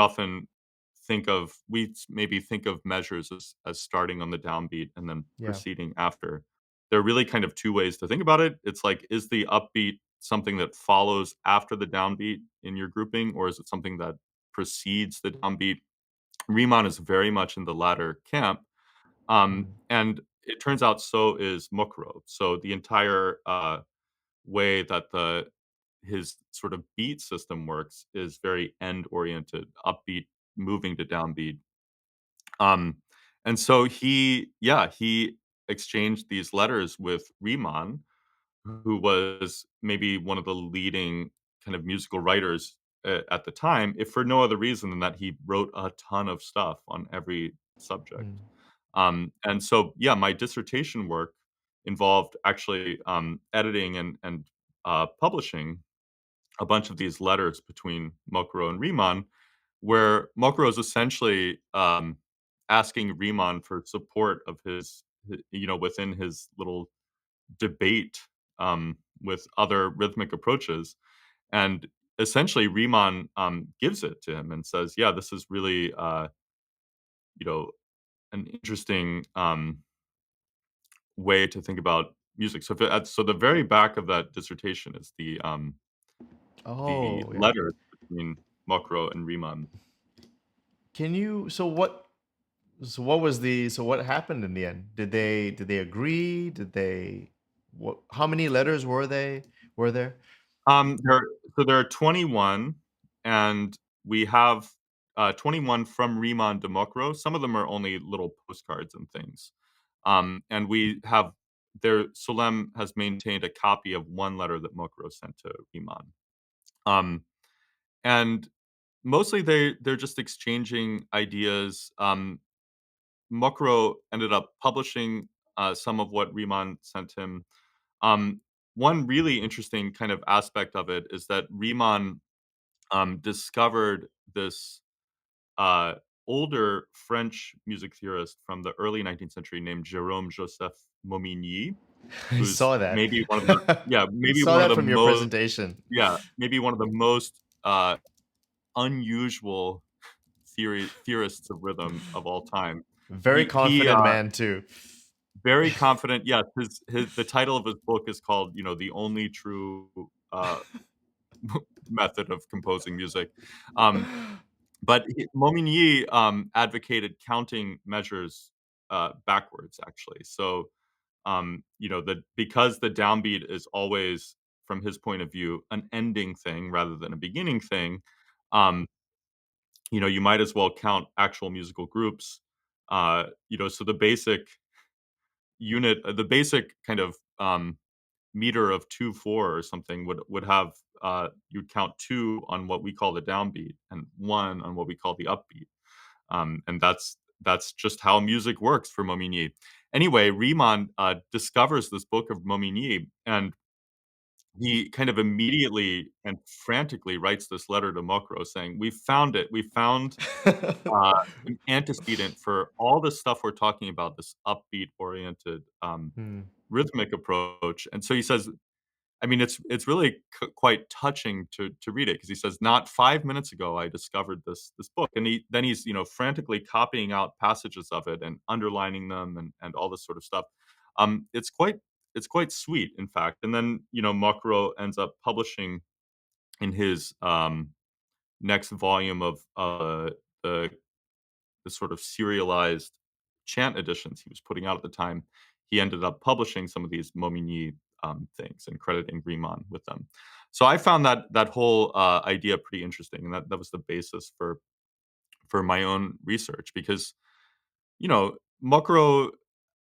maybe think of measures as starting on the downbeat and then Yeah. proceeding after. There are really kind of 2 ways to think about it. It's like, is the upbeat something that follows after the downbeat in your grouping, or is it something that precedes the downbeat? Riemann is very much in the latter camp, Mm, and it turns out so is Mokro. So the entire, way that the his sort of beat system works is very end oriented, upbeat, moving to downbeat. Um, and so he exchanged these letters with Riemann, who was maybe one of the leading kind of musical writers at the time, if for no other reason than that he wrote a ton of stuff on every subject. mm. And so, yeah, my dissertation work involved actually editing and publishing a bunch of these letters between Mokuro and Riemann, where Mokuro is essentially asking Riemann for support of within his little debate with other rhythmic approaches. And essentially, Riemann gives it to him and says, "Yeah, this is really." you know, an interesting way to think about music. So, so the very back of that dissertation is the Oh, yeah. letters between Mocquereau and Riemann. Can you so what happened in the end? Did they agree? Did they what how many letters were there? There so there are 21, and we have, 21 from Riemann to Mocquereau. Some of them are only little postcards and things. And we have Solem has maintained a copy of one letter that Mocquereau sent to Riemann. Um, and mostly they're just exchanging ideas. Mocquereau ended up publishing, some of what Riemann sent him. Um, One really interesting kind of aspect of it is that Riemann discovered this uh, older French music theorist from the early 19th century named Jérôme Joseph Momigny, I who's saw that. maybe one of the yeah, I maybe saw one of that the from your most presentation. yeah, maybe one of the most unusual theorists of rhythm of all time. Very He confident man too. very confident. Yeah, his the title of his book is called, The Only True Method of Composing Music. Um, But Momigny, advocated counting measures, backwards, actually. So, because the downbeat is always, from his point of view, an ending thing rather than a beginning thing, um, you might as well count actual musical groups. So the basic kind of, meter of 2/4 or something would have, you'd count 2 on what we call the downbeat and 1 on what we call the upbeat. And that's just how music works for Momigny. Anyway, Riemann discovers this book of Momigny, and he kind of immediately and frantically writes this letter to Mocquereau saying, "We found it. We found uh, an antecedent for all this stuff we're talking about, this upbeat-oriented Hmm. rhythmic approach." And so he says, I mean, it's really quite touching to read it because he says, "Not 5 minutes ago, I discovered this book," and he's frantically copying out passages of it and underlining them and all this sort of stuff. It's quite sweet, in fact. And then Mocquereau ends up publishing in his next volume of the the sort of serialized chant editions he was putting out at the time, he ended up publishing some of these Momigny things and crediting Riemann with them. So I found that whole idea pretty interesting, and that was the basis for my own research because Mocquereau,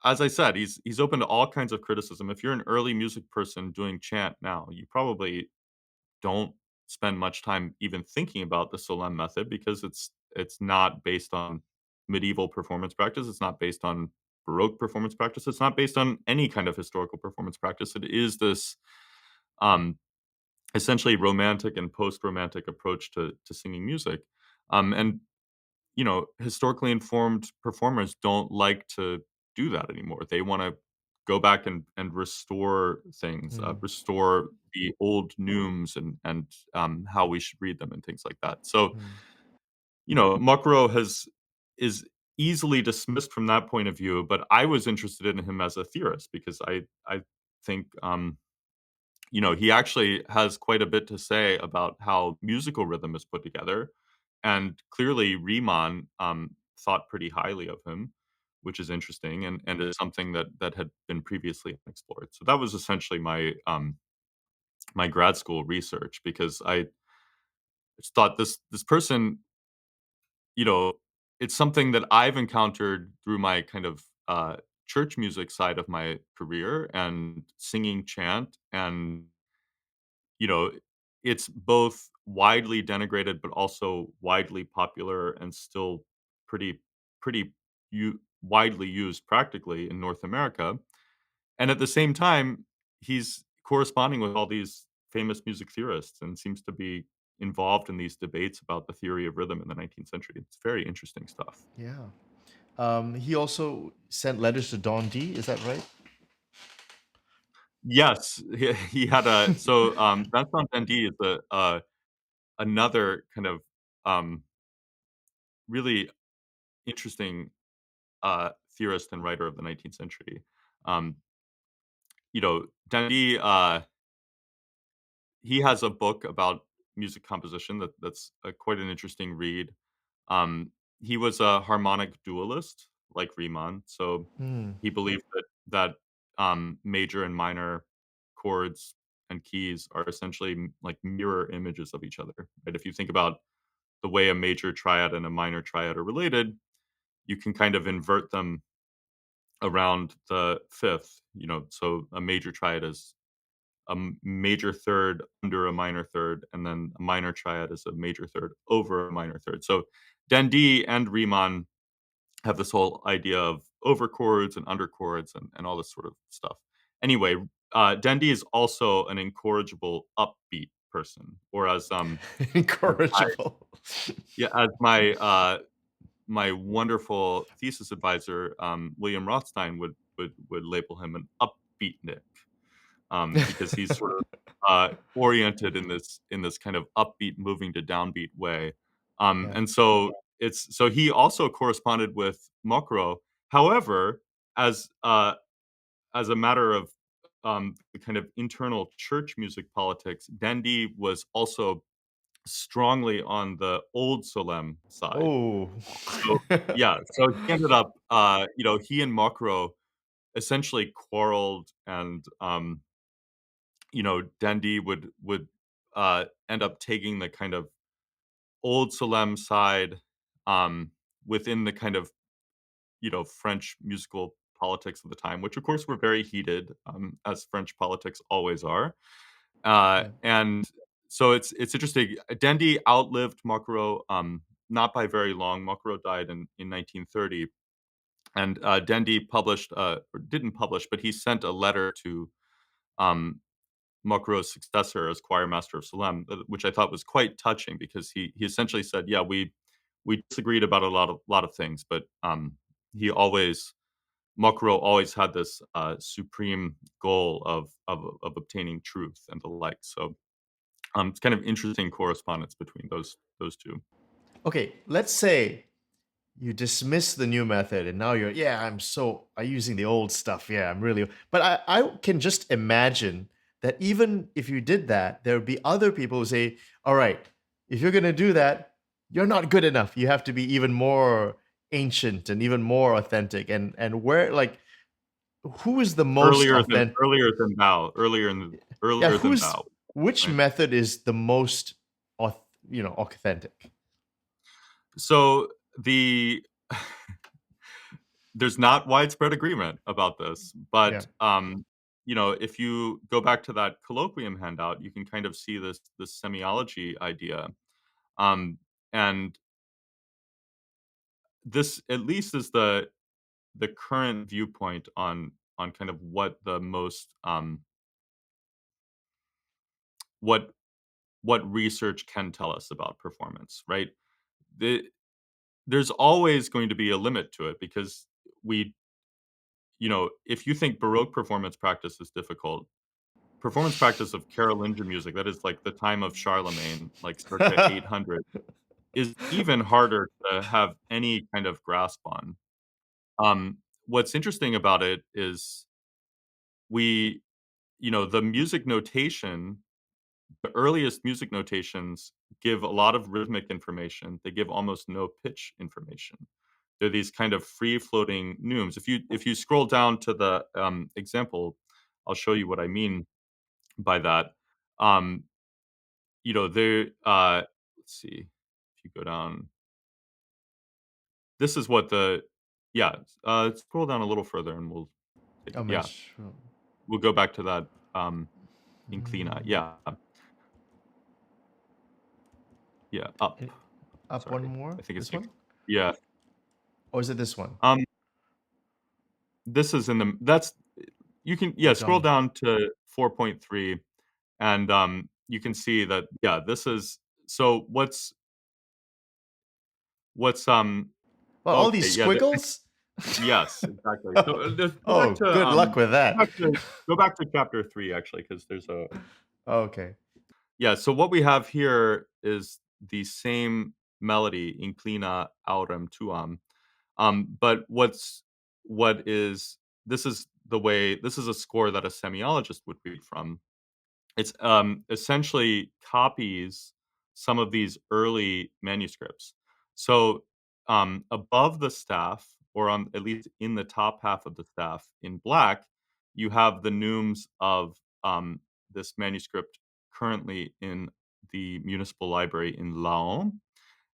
as I said, he's open to all kinds of criticism. If you're an early music person doing chant now, you probably don't spend much time even thinking about the Solem method because it's not based on medieval performance practice. It's not based on Baroque performance practice. It's not based on any kind of historical performance practice. It is this um, essentially romantic and post-romantic approach to singing music. And historically informed performers don't like to do that anymore. They want to go back and restore things, Hmm. restore the old neumes and how we should read them and things like that. So, Hmm. Mocquereau is easily dismissed from that point of view, but I was interested in him as a theorist because I think he actually has quite a bit to say about how musical rhythm is put together. And clearly, Riemann thought pretty highly of him, which is interesting and is something that had been previously explored. So that was essentially my grad school research because I just thought this person, you know, it's something that I've encountered through my kind of church music side of my career and singing chant and you know, it's both widely denigrated, but also widely popular and still pretty widely used practically in North America. And at the same time, he's corresponding with all these famous music theorists and seems to be involved in these debates about the theory of rhythm in the 19th century. It's very interesting stuff. Yeah. He also sent letters to Don D. Is that right? Yes, he had a so Vincent Dandy is another kind of um, really interesting theorist and writer of the 19th century. Um, Dandy, he has a book about music composition that's quite an interesting read. Um, he was a harmonic dualist, like Riemann, so Hmm. he believed that major and minor chords and keys are essentially like mirror images of each other. Right? If you think about the way a major triad and a minor triad are related, you can kind of invert them around the fifth. So a major triad is major third under a minor third, and then a minor triad is a major third over a minor third. So Dendi and Riemann have this whole idea of overchords and underchords and all this sort of stuff. Anyway, Dendi is also an incorrigible upbeat person, or as my Incorrigible. yeah, as my wonderful thesis advisor, William Rothstein would label him an upbeatnik, because he's sort of oriented in this kind of upbeat, moving to downbeat way. Yeah. And so he also corresponded with Mocquereau. However, as as a matter of the kind of internal church music politics, Dendi was also strongly on the old Solem side. Oh. So yeah, so he ended up, he and Mocquereau essentially quarreled, and Dendi would end up taking the kind of old Solem side, within the kind of, French musical politics of the time, which of course were very heated, as French politics always are. Yeah. And so it's interesting. Dendi outlived Mocquereau, not by very long. Mocquereau died in 1930, and Dendi published, or didn't publish, but he sent a letter to um, Mocquereau's successor as choir master of Salem, which I thought was quite touching, because he essentially said, "Yeah, we disagreed about a lot of things, but he always Mocquereau always had this supreme goal of obtaining truth and the like." So it's kind of interesting correspondence between those two. Okay, let's say you dismiss the new method and now I'm using the old stuff. Yeah, I'm really, but I can just imagine that even if you did that, there would be other people who say, all right, if you're going to do that, you're not good enough. You have to be even more ancient and even more authentic. And where, like, who is the most Earlier than authentic? earlier than thou, Yeah, earlier than thou, which right? method is the most, authentic? So the there's not widespread agreement about this, Yeah. but if you go back to that colloquium handout, you can kind of see this semiology idea, um, and this at least is the current viewpoint on kind of what what research can tell us about performance, right? The, there's always going to be a limit to it, because we if you think Baroque performance practice is difficult, performance practice of Carolingian music, that is like the time of Charlemagne, like circa 800, is even harder to have any kind of grasp on. What's interesting about it is we, the music notation, the earliest music notations give a lot of rhythmic information. They give almost no pitch information. They're these kind of free floating neumes. If you scroll down to the example, I'll show you what I mean by that. Um, there. Let's see. If you go down, this is what the yeah. Scroll down a little further, and we'll take I'm not yeah. sure. We'll go back to that inclina. Mm, Yeah, yeah. Up. it- Up one Sorry, more? I think it's This one? yeah. Or is it this one? Um, this is in the that's you can Oh, scroll Dom. down to 4.3, and you can see that this is so what's Well, all okay, these yeah, squiggles? yes, exactly. So, just Oh, good luck with that. go back to chapter 3, actually, because there's a Okay. yeah, so what we have here is the same melody, inclina aurem tuam, But what is this is a score that a semiologist would read from. It's essentially copies some of these early manuscripts. So above the staff, or on at least in the top half of the staff in black, you have the neumes of this manuscript currently in the municipal library in Laon.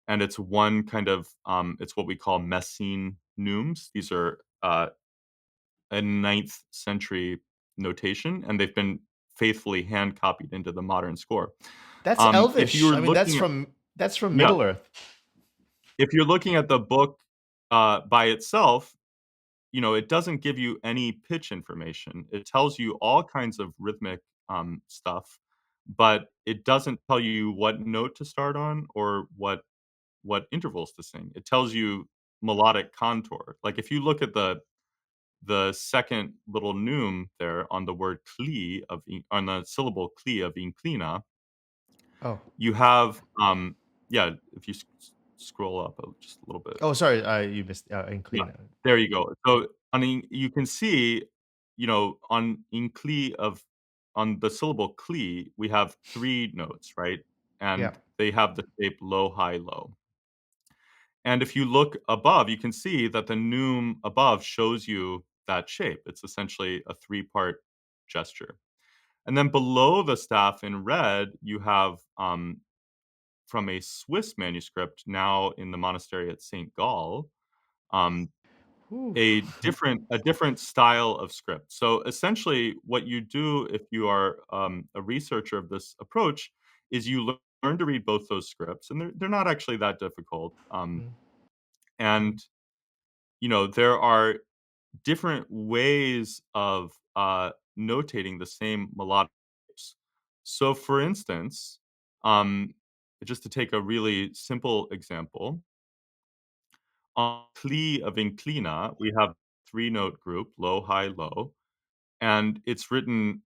And it's one kind of it's what we call Messine neumes. These are a ninth century notation, and they've been faithfully hand copied into the modern score. That's If Elvish. you're I mean, looking at that's from yeah, Middle Earth. if you're looking at the book by itself, it doesn't give you any pitch information. It tells you all kinds of rhythmic stuff, but it doesn't tell you what note to start on or what intervals to sing. It tells you melodic contour. Like if you look at the second little neume there on the word cli on the syllable cli of inclina, Oh, you have yeah, if you scroll up just a little bit. oh, sorry. You missed Yeah, inclina. there you go. So you can see, on incli of on the syllable cli, we have three notes, right? Yeah. And they have the shape low, high, low. And if you look above, you can see that the neume above shows you that shape. It's essentially a three-part gesture. And then below the staff in red, you have from a Swiss manuscript now in the monastery at St. Gall, um, Whew. a different style of script. So essentially, what you do if you are a researcher of this approach is you learn to read both those scripts, and they're not actually that difficult. Mm, And there are different ways of notating the same melodic shapes. So, for instance, um, just to take a really simple example, on Cli of inclina, we have three note group, low, high, low, and it's written.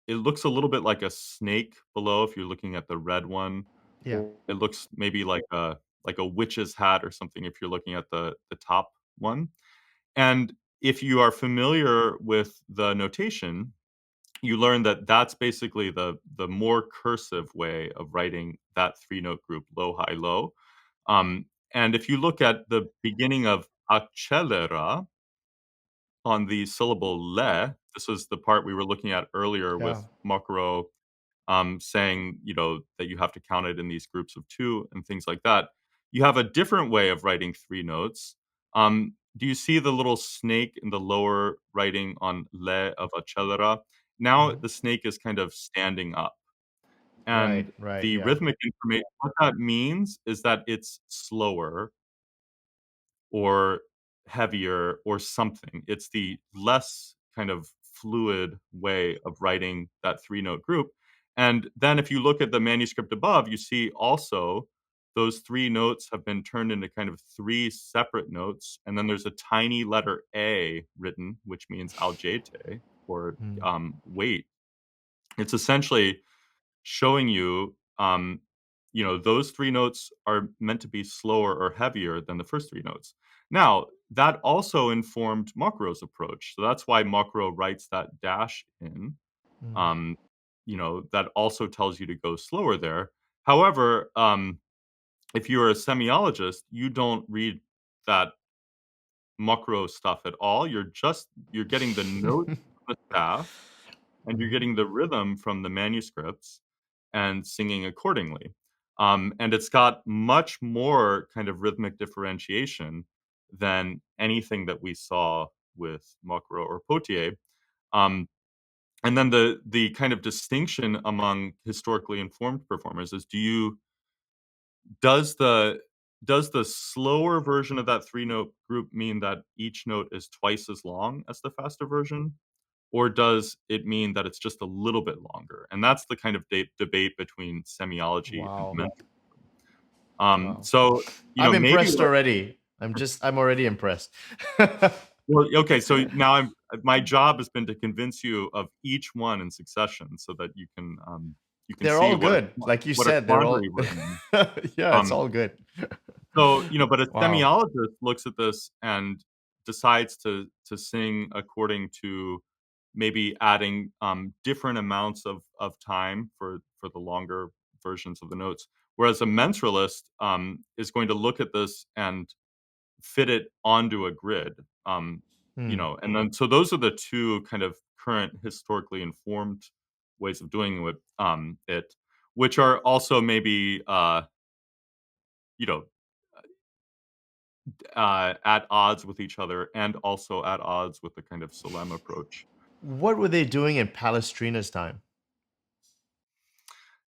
It looks a little bit like a snake below if you're looking at the red one, yeah. or it looks maybe like a witch's hat or something if you're looking at the top one. And if you are familiar with the notation, you learn that that's basically the more cursive way of writing that three note group low, high, low. And if you look at the beginning of accelera on the syllable le, this was the part we were looking at earlier Yeah. with Mocquereau saying, that you have to count it in these groups of two and things like that. You have a different way of writing three notes. Do you see the little snake in the lower writing on le of accelera? Now Mhm. the snake is kind of standing up. Right. And Right. the Yeah. rhythmic information, what that means is that it's slower or heavier or something. It's the less kind of fluid way of writing that three note group. And then if you look at the manuscript above, you see also those three notes have been turned into kind of three separate notes. And then there's a tiny letter A written, which means algete or Mm, weight. It's essentially showing you, those 3 notes are meant to be slower or heavier than the first 3 notes. Now, that also informed Mocquereau's approach, so that's why Mocquereau writes that dash in, mm, um, that also tells you to go slower there. However, if you're a semiologist, you don't read that Mocquereau stuff at all, you're getting the notes from the staff, and you're mhm, getting the rhythm from the manuscripts and singing accordingly. And it's got much more kind of rhythmic differentiation than anything that we saw with Mocquereau or Pothier. Um, and then the kind of distinction among historically informed performers is does the does the slower version of that three note group mean that each note is twice as long as the faster version? Or does it mean that it's just a little bit longer? And that's the kind of debate between semiology and wow. men. Wow. So, I'm maybe impressed what already. I'm already impressed. well, okay, so now my job has been to convince you of each one in succession so that you can They're see all what good. Like you what a said, they're quandary all we're in. yeah, it's Um, all good. So, but a Wow. semiologist looks at this and decides to sing according to maybe adding, different amounts of time for the longer versions of the notes, whereas a mensuralist, is going to look at this and fit it onto a grid, Hmm. and then so those are the 2 kind of current historically informed ways of doing with, it, which are also maybe, you know, at odds with each other and also at odds with the kind of Solem approach. What were they doing in Palestrina's time?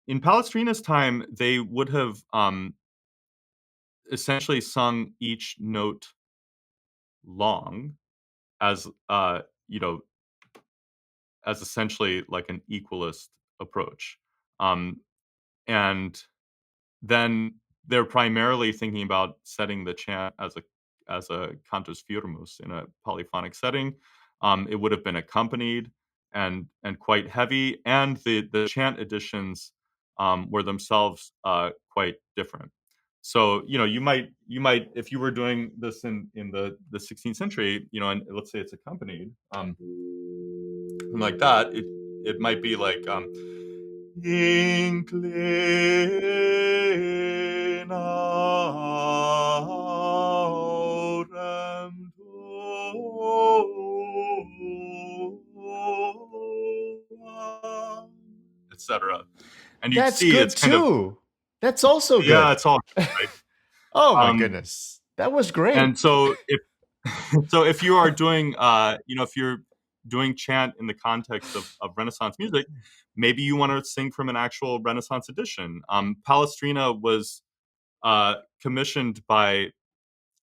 In Palestrina's time, they would have, essentially sung each note long as, you know, as essentially like an equalist approach. Um, and then they're primarily thinking about setting the chant as a cantus firmus in a polyphonic setting. It would have been accompanied and quite heavy, and the chant editions were themselves quite different. So you might if you were doing this in the 16th century, and let's say it's accompanied, like that, it might be like inclinaurem tuam, etc. And you'd That's see it's good kind of too. That's also yeah, good. it's all right. Oh my Um, goodness. That was great. and so if you are doing if you're doing chant in the context of Renaissance music, maybe you want to sing from an actual Renaissance edition. Palestrina was commissioned by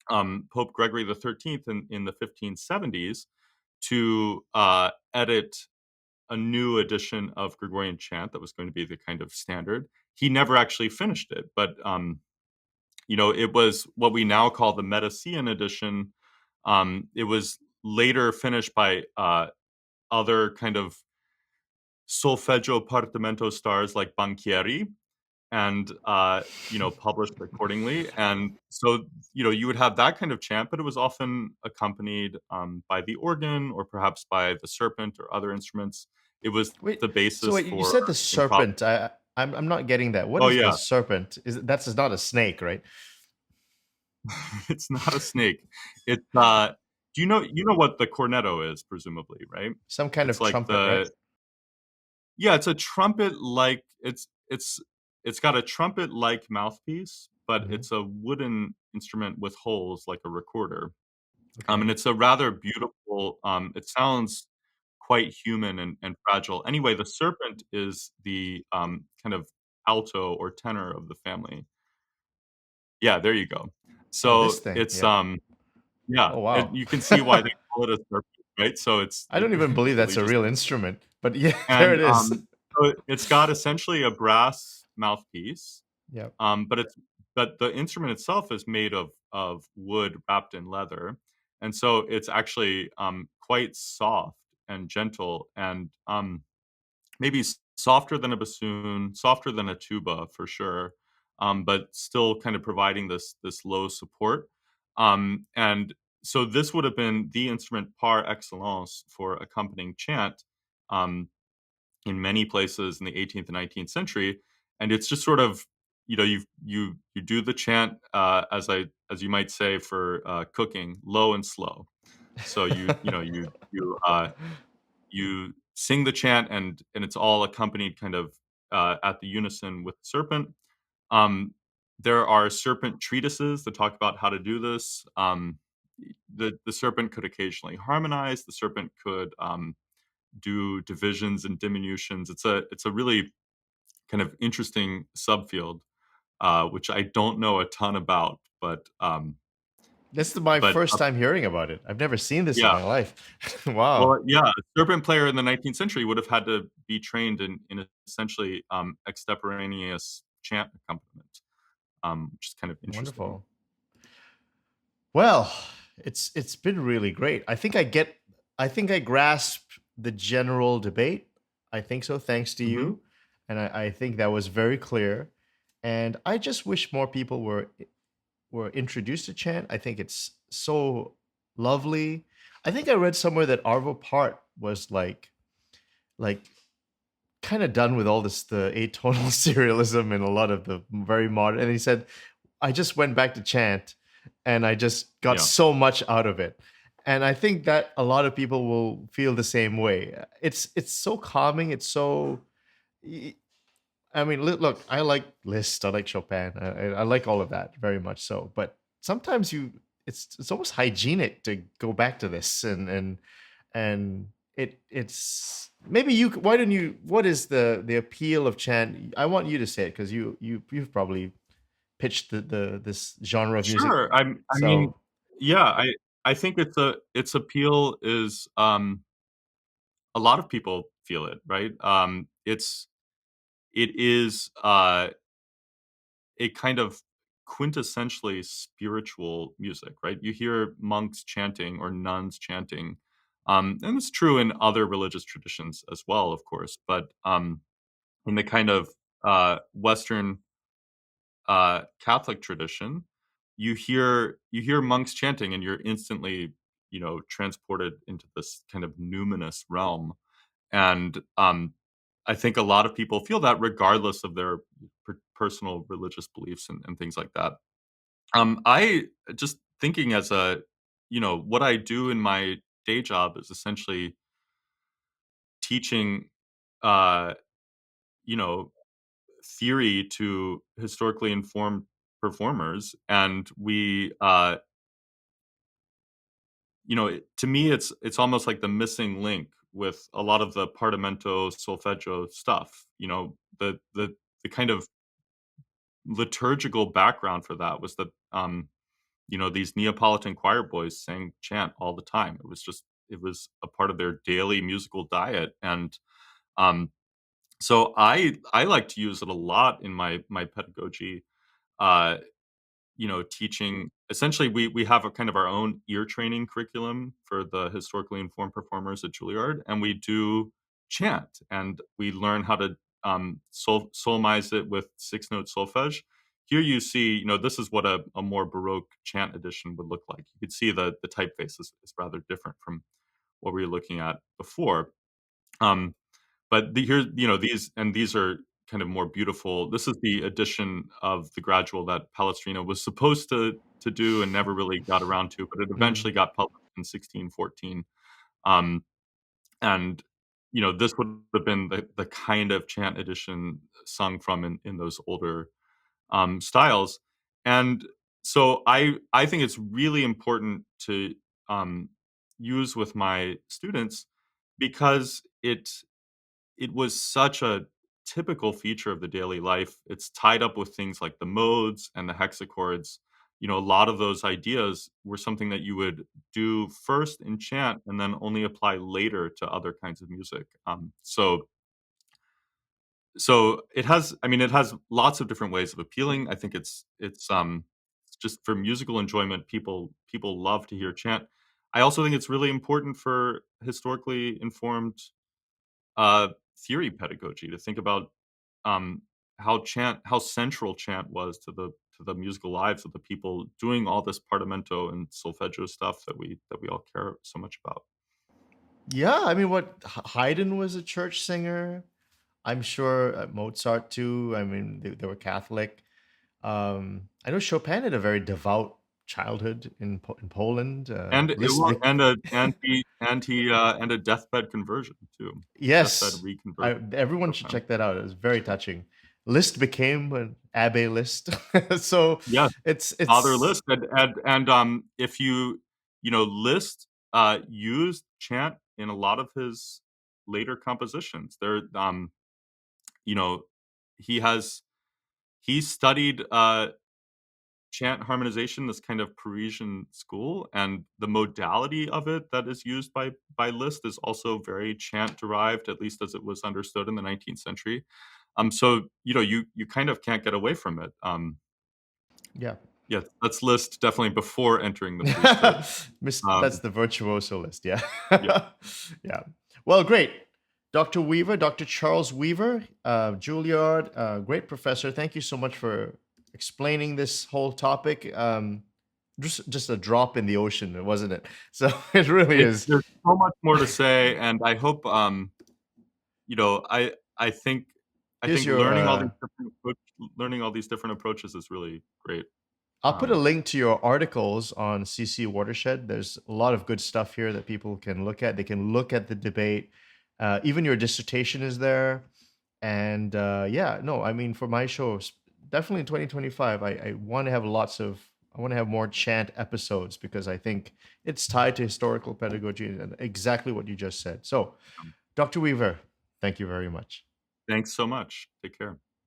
Pope Gregory the 13th in the 1570s to edit a new edition of Gregorian chant that was going to be the kind of standard. He never actually finished it, but it was what we now call the Medicean edition. It was later finished by other kind of solfeggio partimento stars like Banchieri, and published accordingly. And so you would have that kind of chant, but it was often accompanied by the organ or perhaps by the serpent or other instruments. It was Wait, the so basis wait, you for said the improv. serpent. I'm not getting that. What Oh is the yeah, serpent? That's not a snake, right? it's not a snake. It's do you know what the cornetto is, presumably, right? Some kind It's of like trumpet, right? yeah, it's a trumpet like it's got a trumpet like mouthpiece, but Hmm. it's a wooden instrument with holes like a recorder. And Okay. it's a rather beautiful, it sounds quite human and fragile. Anyway, the serpent is the kind of alto or tenor of the family. Yeah, there you go. Oh, this So thing. it's Yeah. yeah, Oh and wow. you can see why they call it a serpent, right? So I don't even it believe that's really a just real instrument, but yeah, there and it is. so it's got essentially a brass mouthpiece. Yep. But the instrument itself is made of wood wrapped in leather, and so it's actually quite soft and gentle, and maybe softer than a bassoon, softer than a tuba for sure, but still kind of providing this low support. And so this would have been the instrument par excellence for accompanying chant. Um, in many places in the 18th and 19th century, and it's just sort of you do the chant as you might say for cooking, low and slow. So you sing the chant, and it's all accompanied kind of at the unison with the serpent. Um, there are serpent treatises that talk about how to do this. The serpent could occasionally harmonize. The serpent could do divisions and diminutions. It's a really kind of interesting subfield, which I don't know a ton about, This is my but first time hearing about it. I've never seen this in yeah. my life. Wow. Well, yeah, a serpent player in the 19th century would have had to be trained in essentially extemporaneous chant accompaniment, which is kind of interesting. Wonderful. Well, it's been really great. I think I grasp the general debate. I think so, thanks to Hmm. you. And I think that was very clear. And I just wish more people were were introduced to chant. I think it's so lovely. I think I read somewhere that Arvo Part was like kind of done with all this the atonal serialism and a lot of the very modern. And he said, I just went back to chant, and I just got Yeah. so much out of it. And I think that a lot of people will feel the same way. It's so calming. It's so. I mean, look, I like Liszt, I like Chopin, I like all of that very much so. But sometimes it's almost hygienic to go back to this, and it's maybe you. Why don't you? What is the appeal of chant? I want you to say it because you've probably pitched the this genre of music. Sure. I mean, So yeah, I think its appeal is a lot of people feel it, right? It is a kind of quintessentially spiritual music, right? You hear monks chanting or nuns chanting, and it's true in other religious traditions as well, of course. But in the kind of Western Catholic tradition, you hear monks chanting, and you're instantly, transported into this kind of numinous realm. And I think a lot of people feel that regardless of their personal religious beliefs and things like that. I just thinking as what I do in my day job is essentially teaching, uh, you know, theory to historically informed performers, and to me, it's almost like the missing link with a lot of the partimento solfeggio stuff. The kind of liturgical background for that was that these Neapolitan choir boys sang chant all the time. It was a part of their daily musical diet, and um, so I like to use it a lot in my pedagogy. Uh, Teaching essentially, we have a kind of our own ear training curriculum for the historically informed performers at Juilliard, and we do chant, and we learn how to solmize it with 6-note solfege. Here you see, this is what a more Baroque chant edition would look like. You could see the typeface is rather different from what we were looking at before. Um, but these are kind of more beautiful. This is the edition of the gradual that Palestrina was supposed to do and never really got around to, but it mm, eventually got published in 1614. Um, and this would have been the kind of chant edition sung from in those older styles. And so I think it's really important to um, use with my students because it was such a typical feature of the daily life. It's tied up with things like the modes and the hexachords. A lot of those ideas were something that you would do first in chant and then only apply later to other kinds of music. So it has lots of different ways of appealing. I think it's just for musical enjoyment. People love to hear chant. I also think it's really important for historically informed uh, theory pedagogy to think about um, how central chant was to the musical lives of the people doing all this partimento and solfeggio stuff that we all care so much about. yeah, I mean, what Haydn was a church singer. I'm sure Mozart too. I mean, they were Catholic. I know Chopin had a very devout childhood in Poland. And it Liszt, wa and a deathbed conversion too. Deathbed yes, reconversion of everyone should Chopin. check that out. It was very touching. Liszt became an Abbe Liszt, so Yes, Father it's Liszt, if Liszt used chant in a lot of his later compositions. You know, he has he studied chant harmonization, this kind of Parisian school, and the modality of it that is used by Liszt is also very chant derived, at least as it was understood in the 19th century. So you kind of can't get away from it. yeah. Yeah, that's Liszt definitely before entering the priesthood. That's Um, the virtuoso list. Yeah. yeah, Yeah. Well, great. Dr. Weaver, Dr. Charles Weaver, Juilliard, great professor. Thank you so much for explaining this whole topic. Just a drop in the ocean, wasn't it? So it really It's is. there's so much more to say, and I hope, you know, I think I Here's think your. learning all these different approaches is really great. I'll put a Um, link to your articles on CC Watershed. There's a lot of good stuff here that people can look at. They can look at the debate. Even your dissertation is there. And yeah, no, I mean, for my shows, definitely in 2025, I want to have I want to have more chant episodes because I think it's tied to historical pedagogy and exactly what you just said. So, Dr. Weaver, thank you very much. Thanks so much. Take care.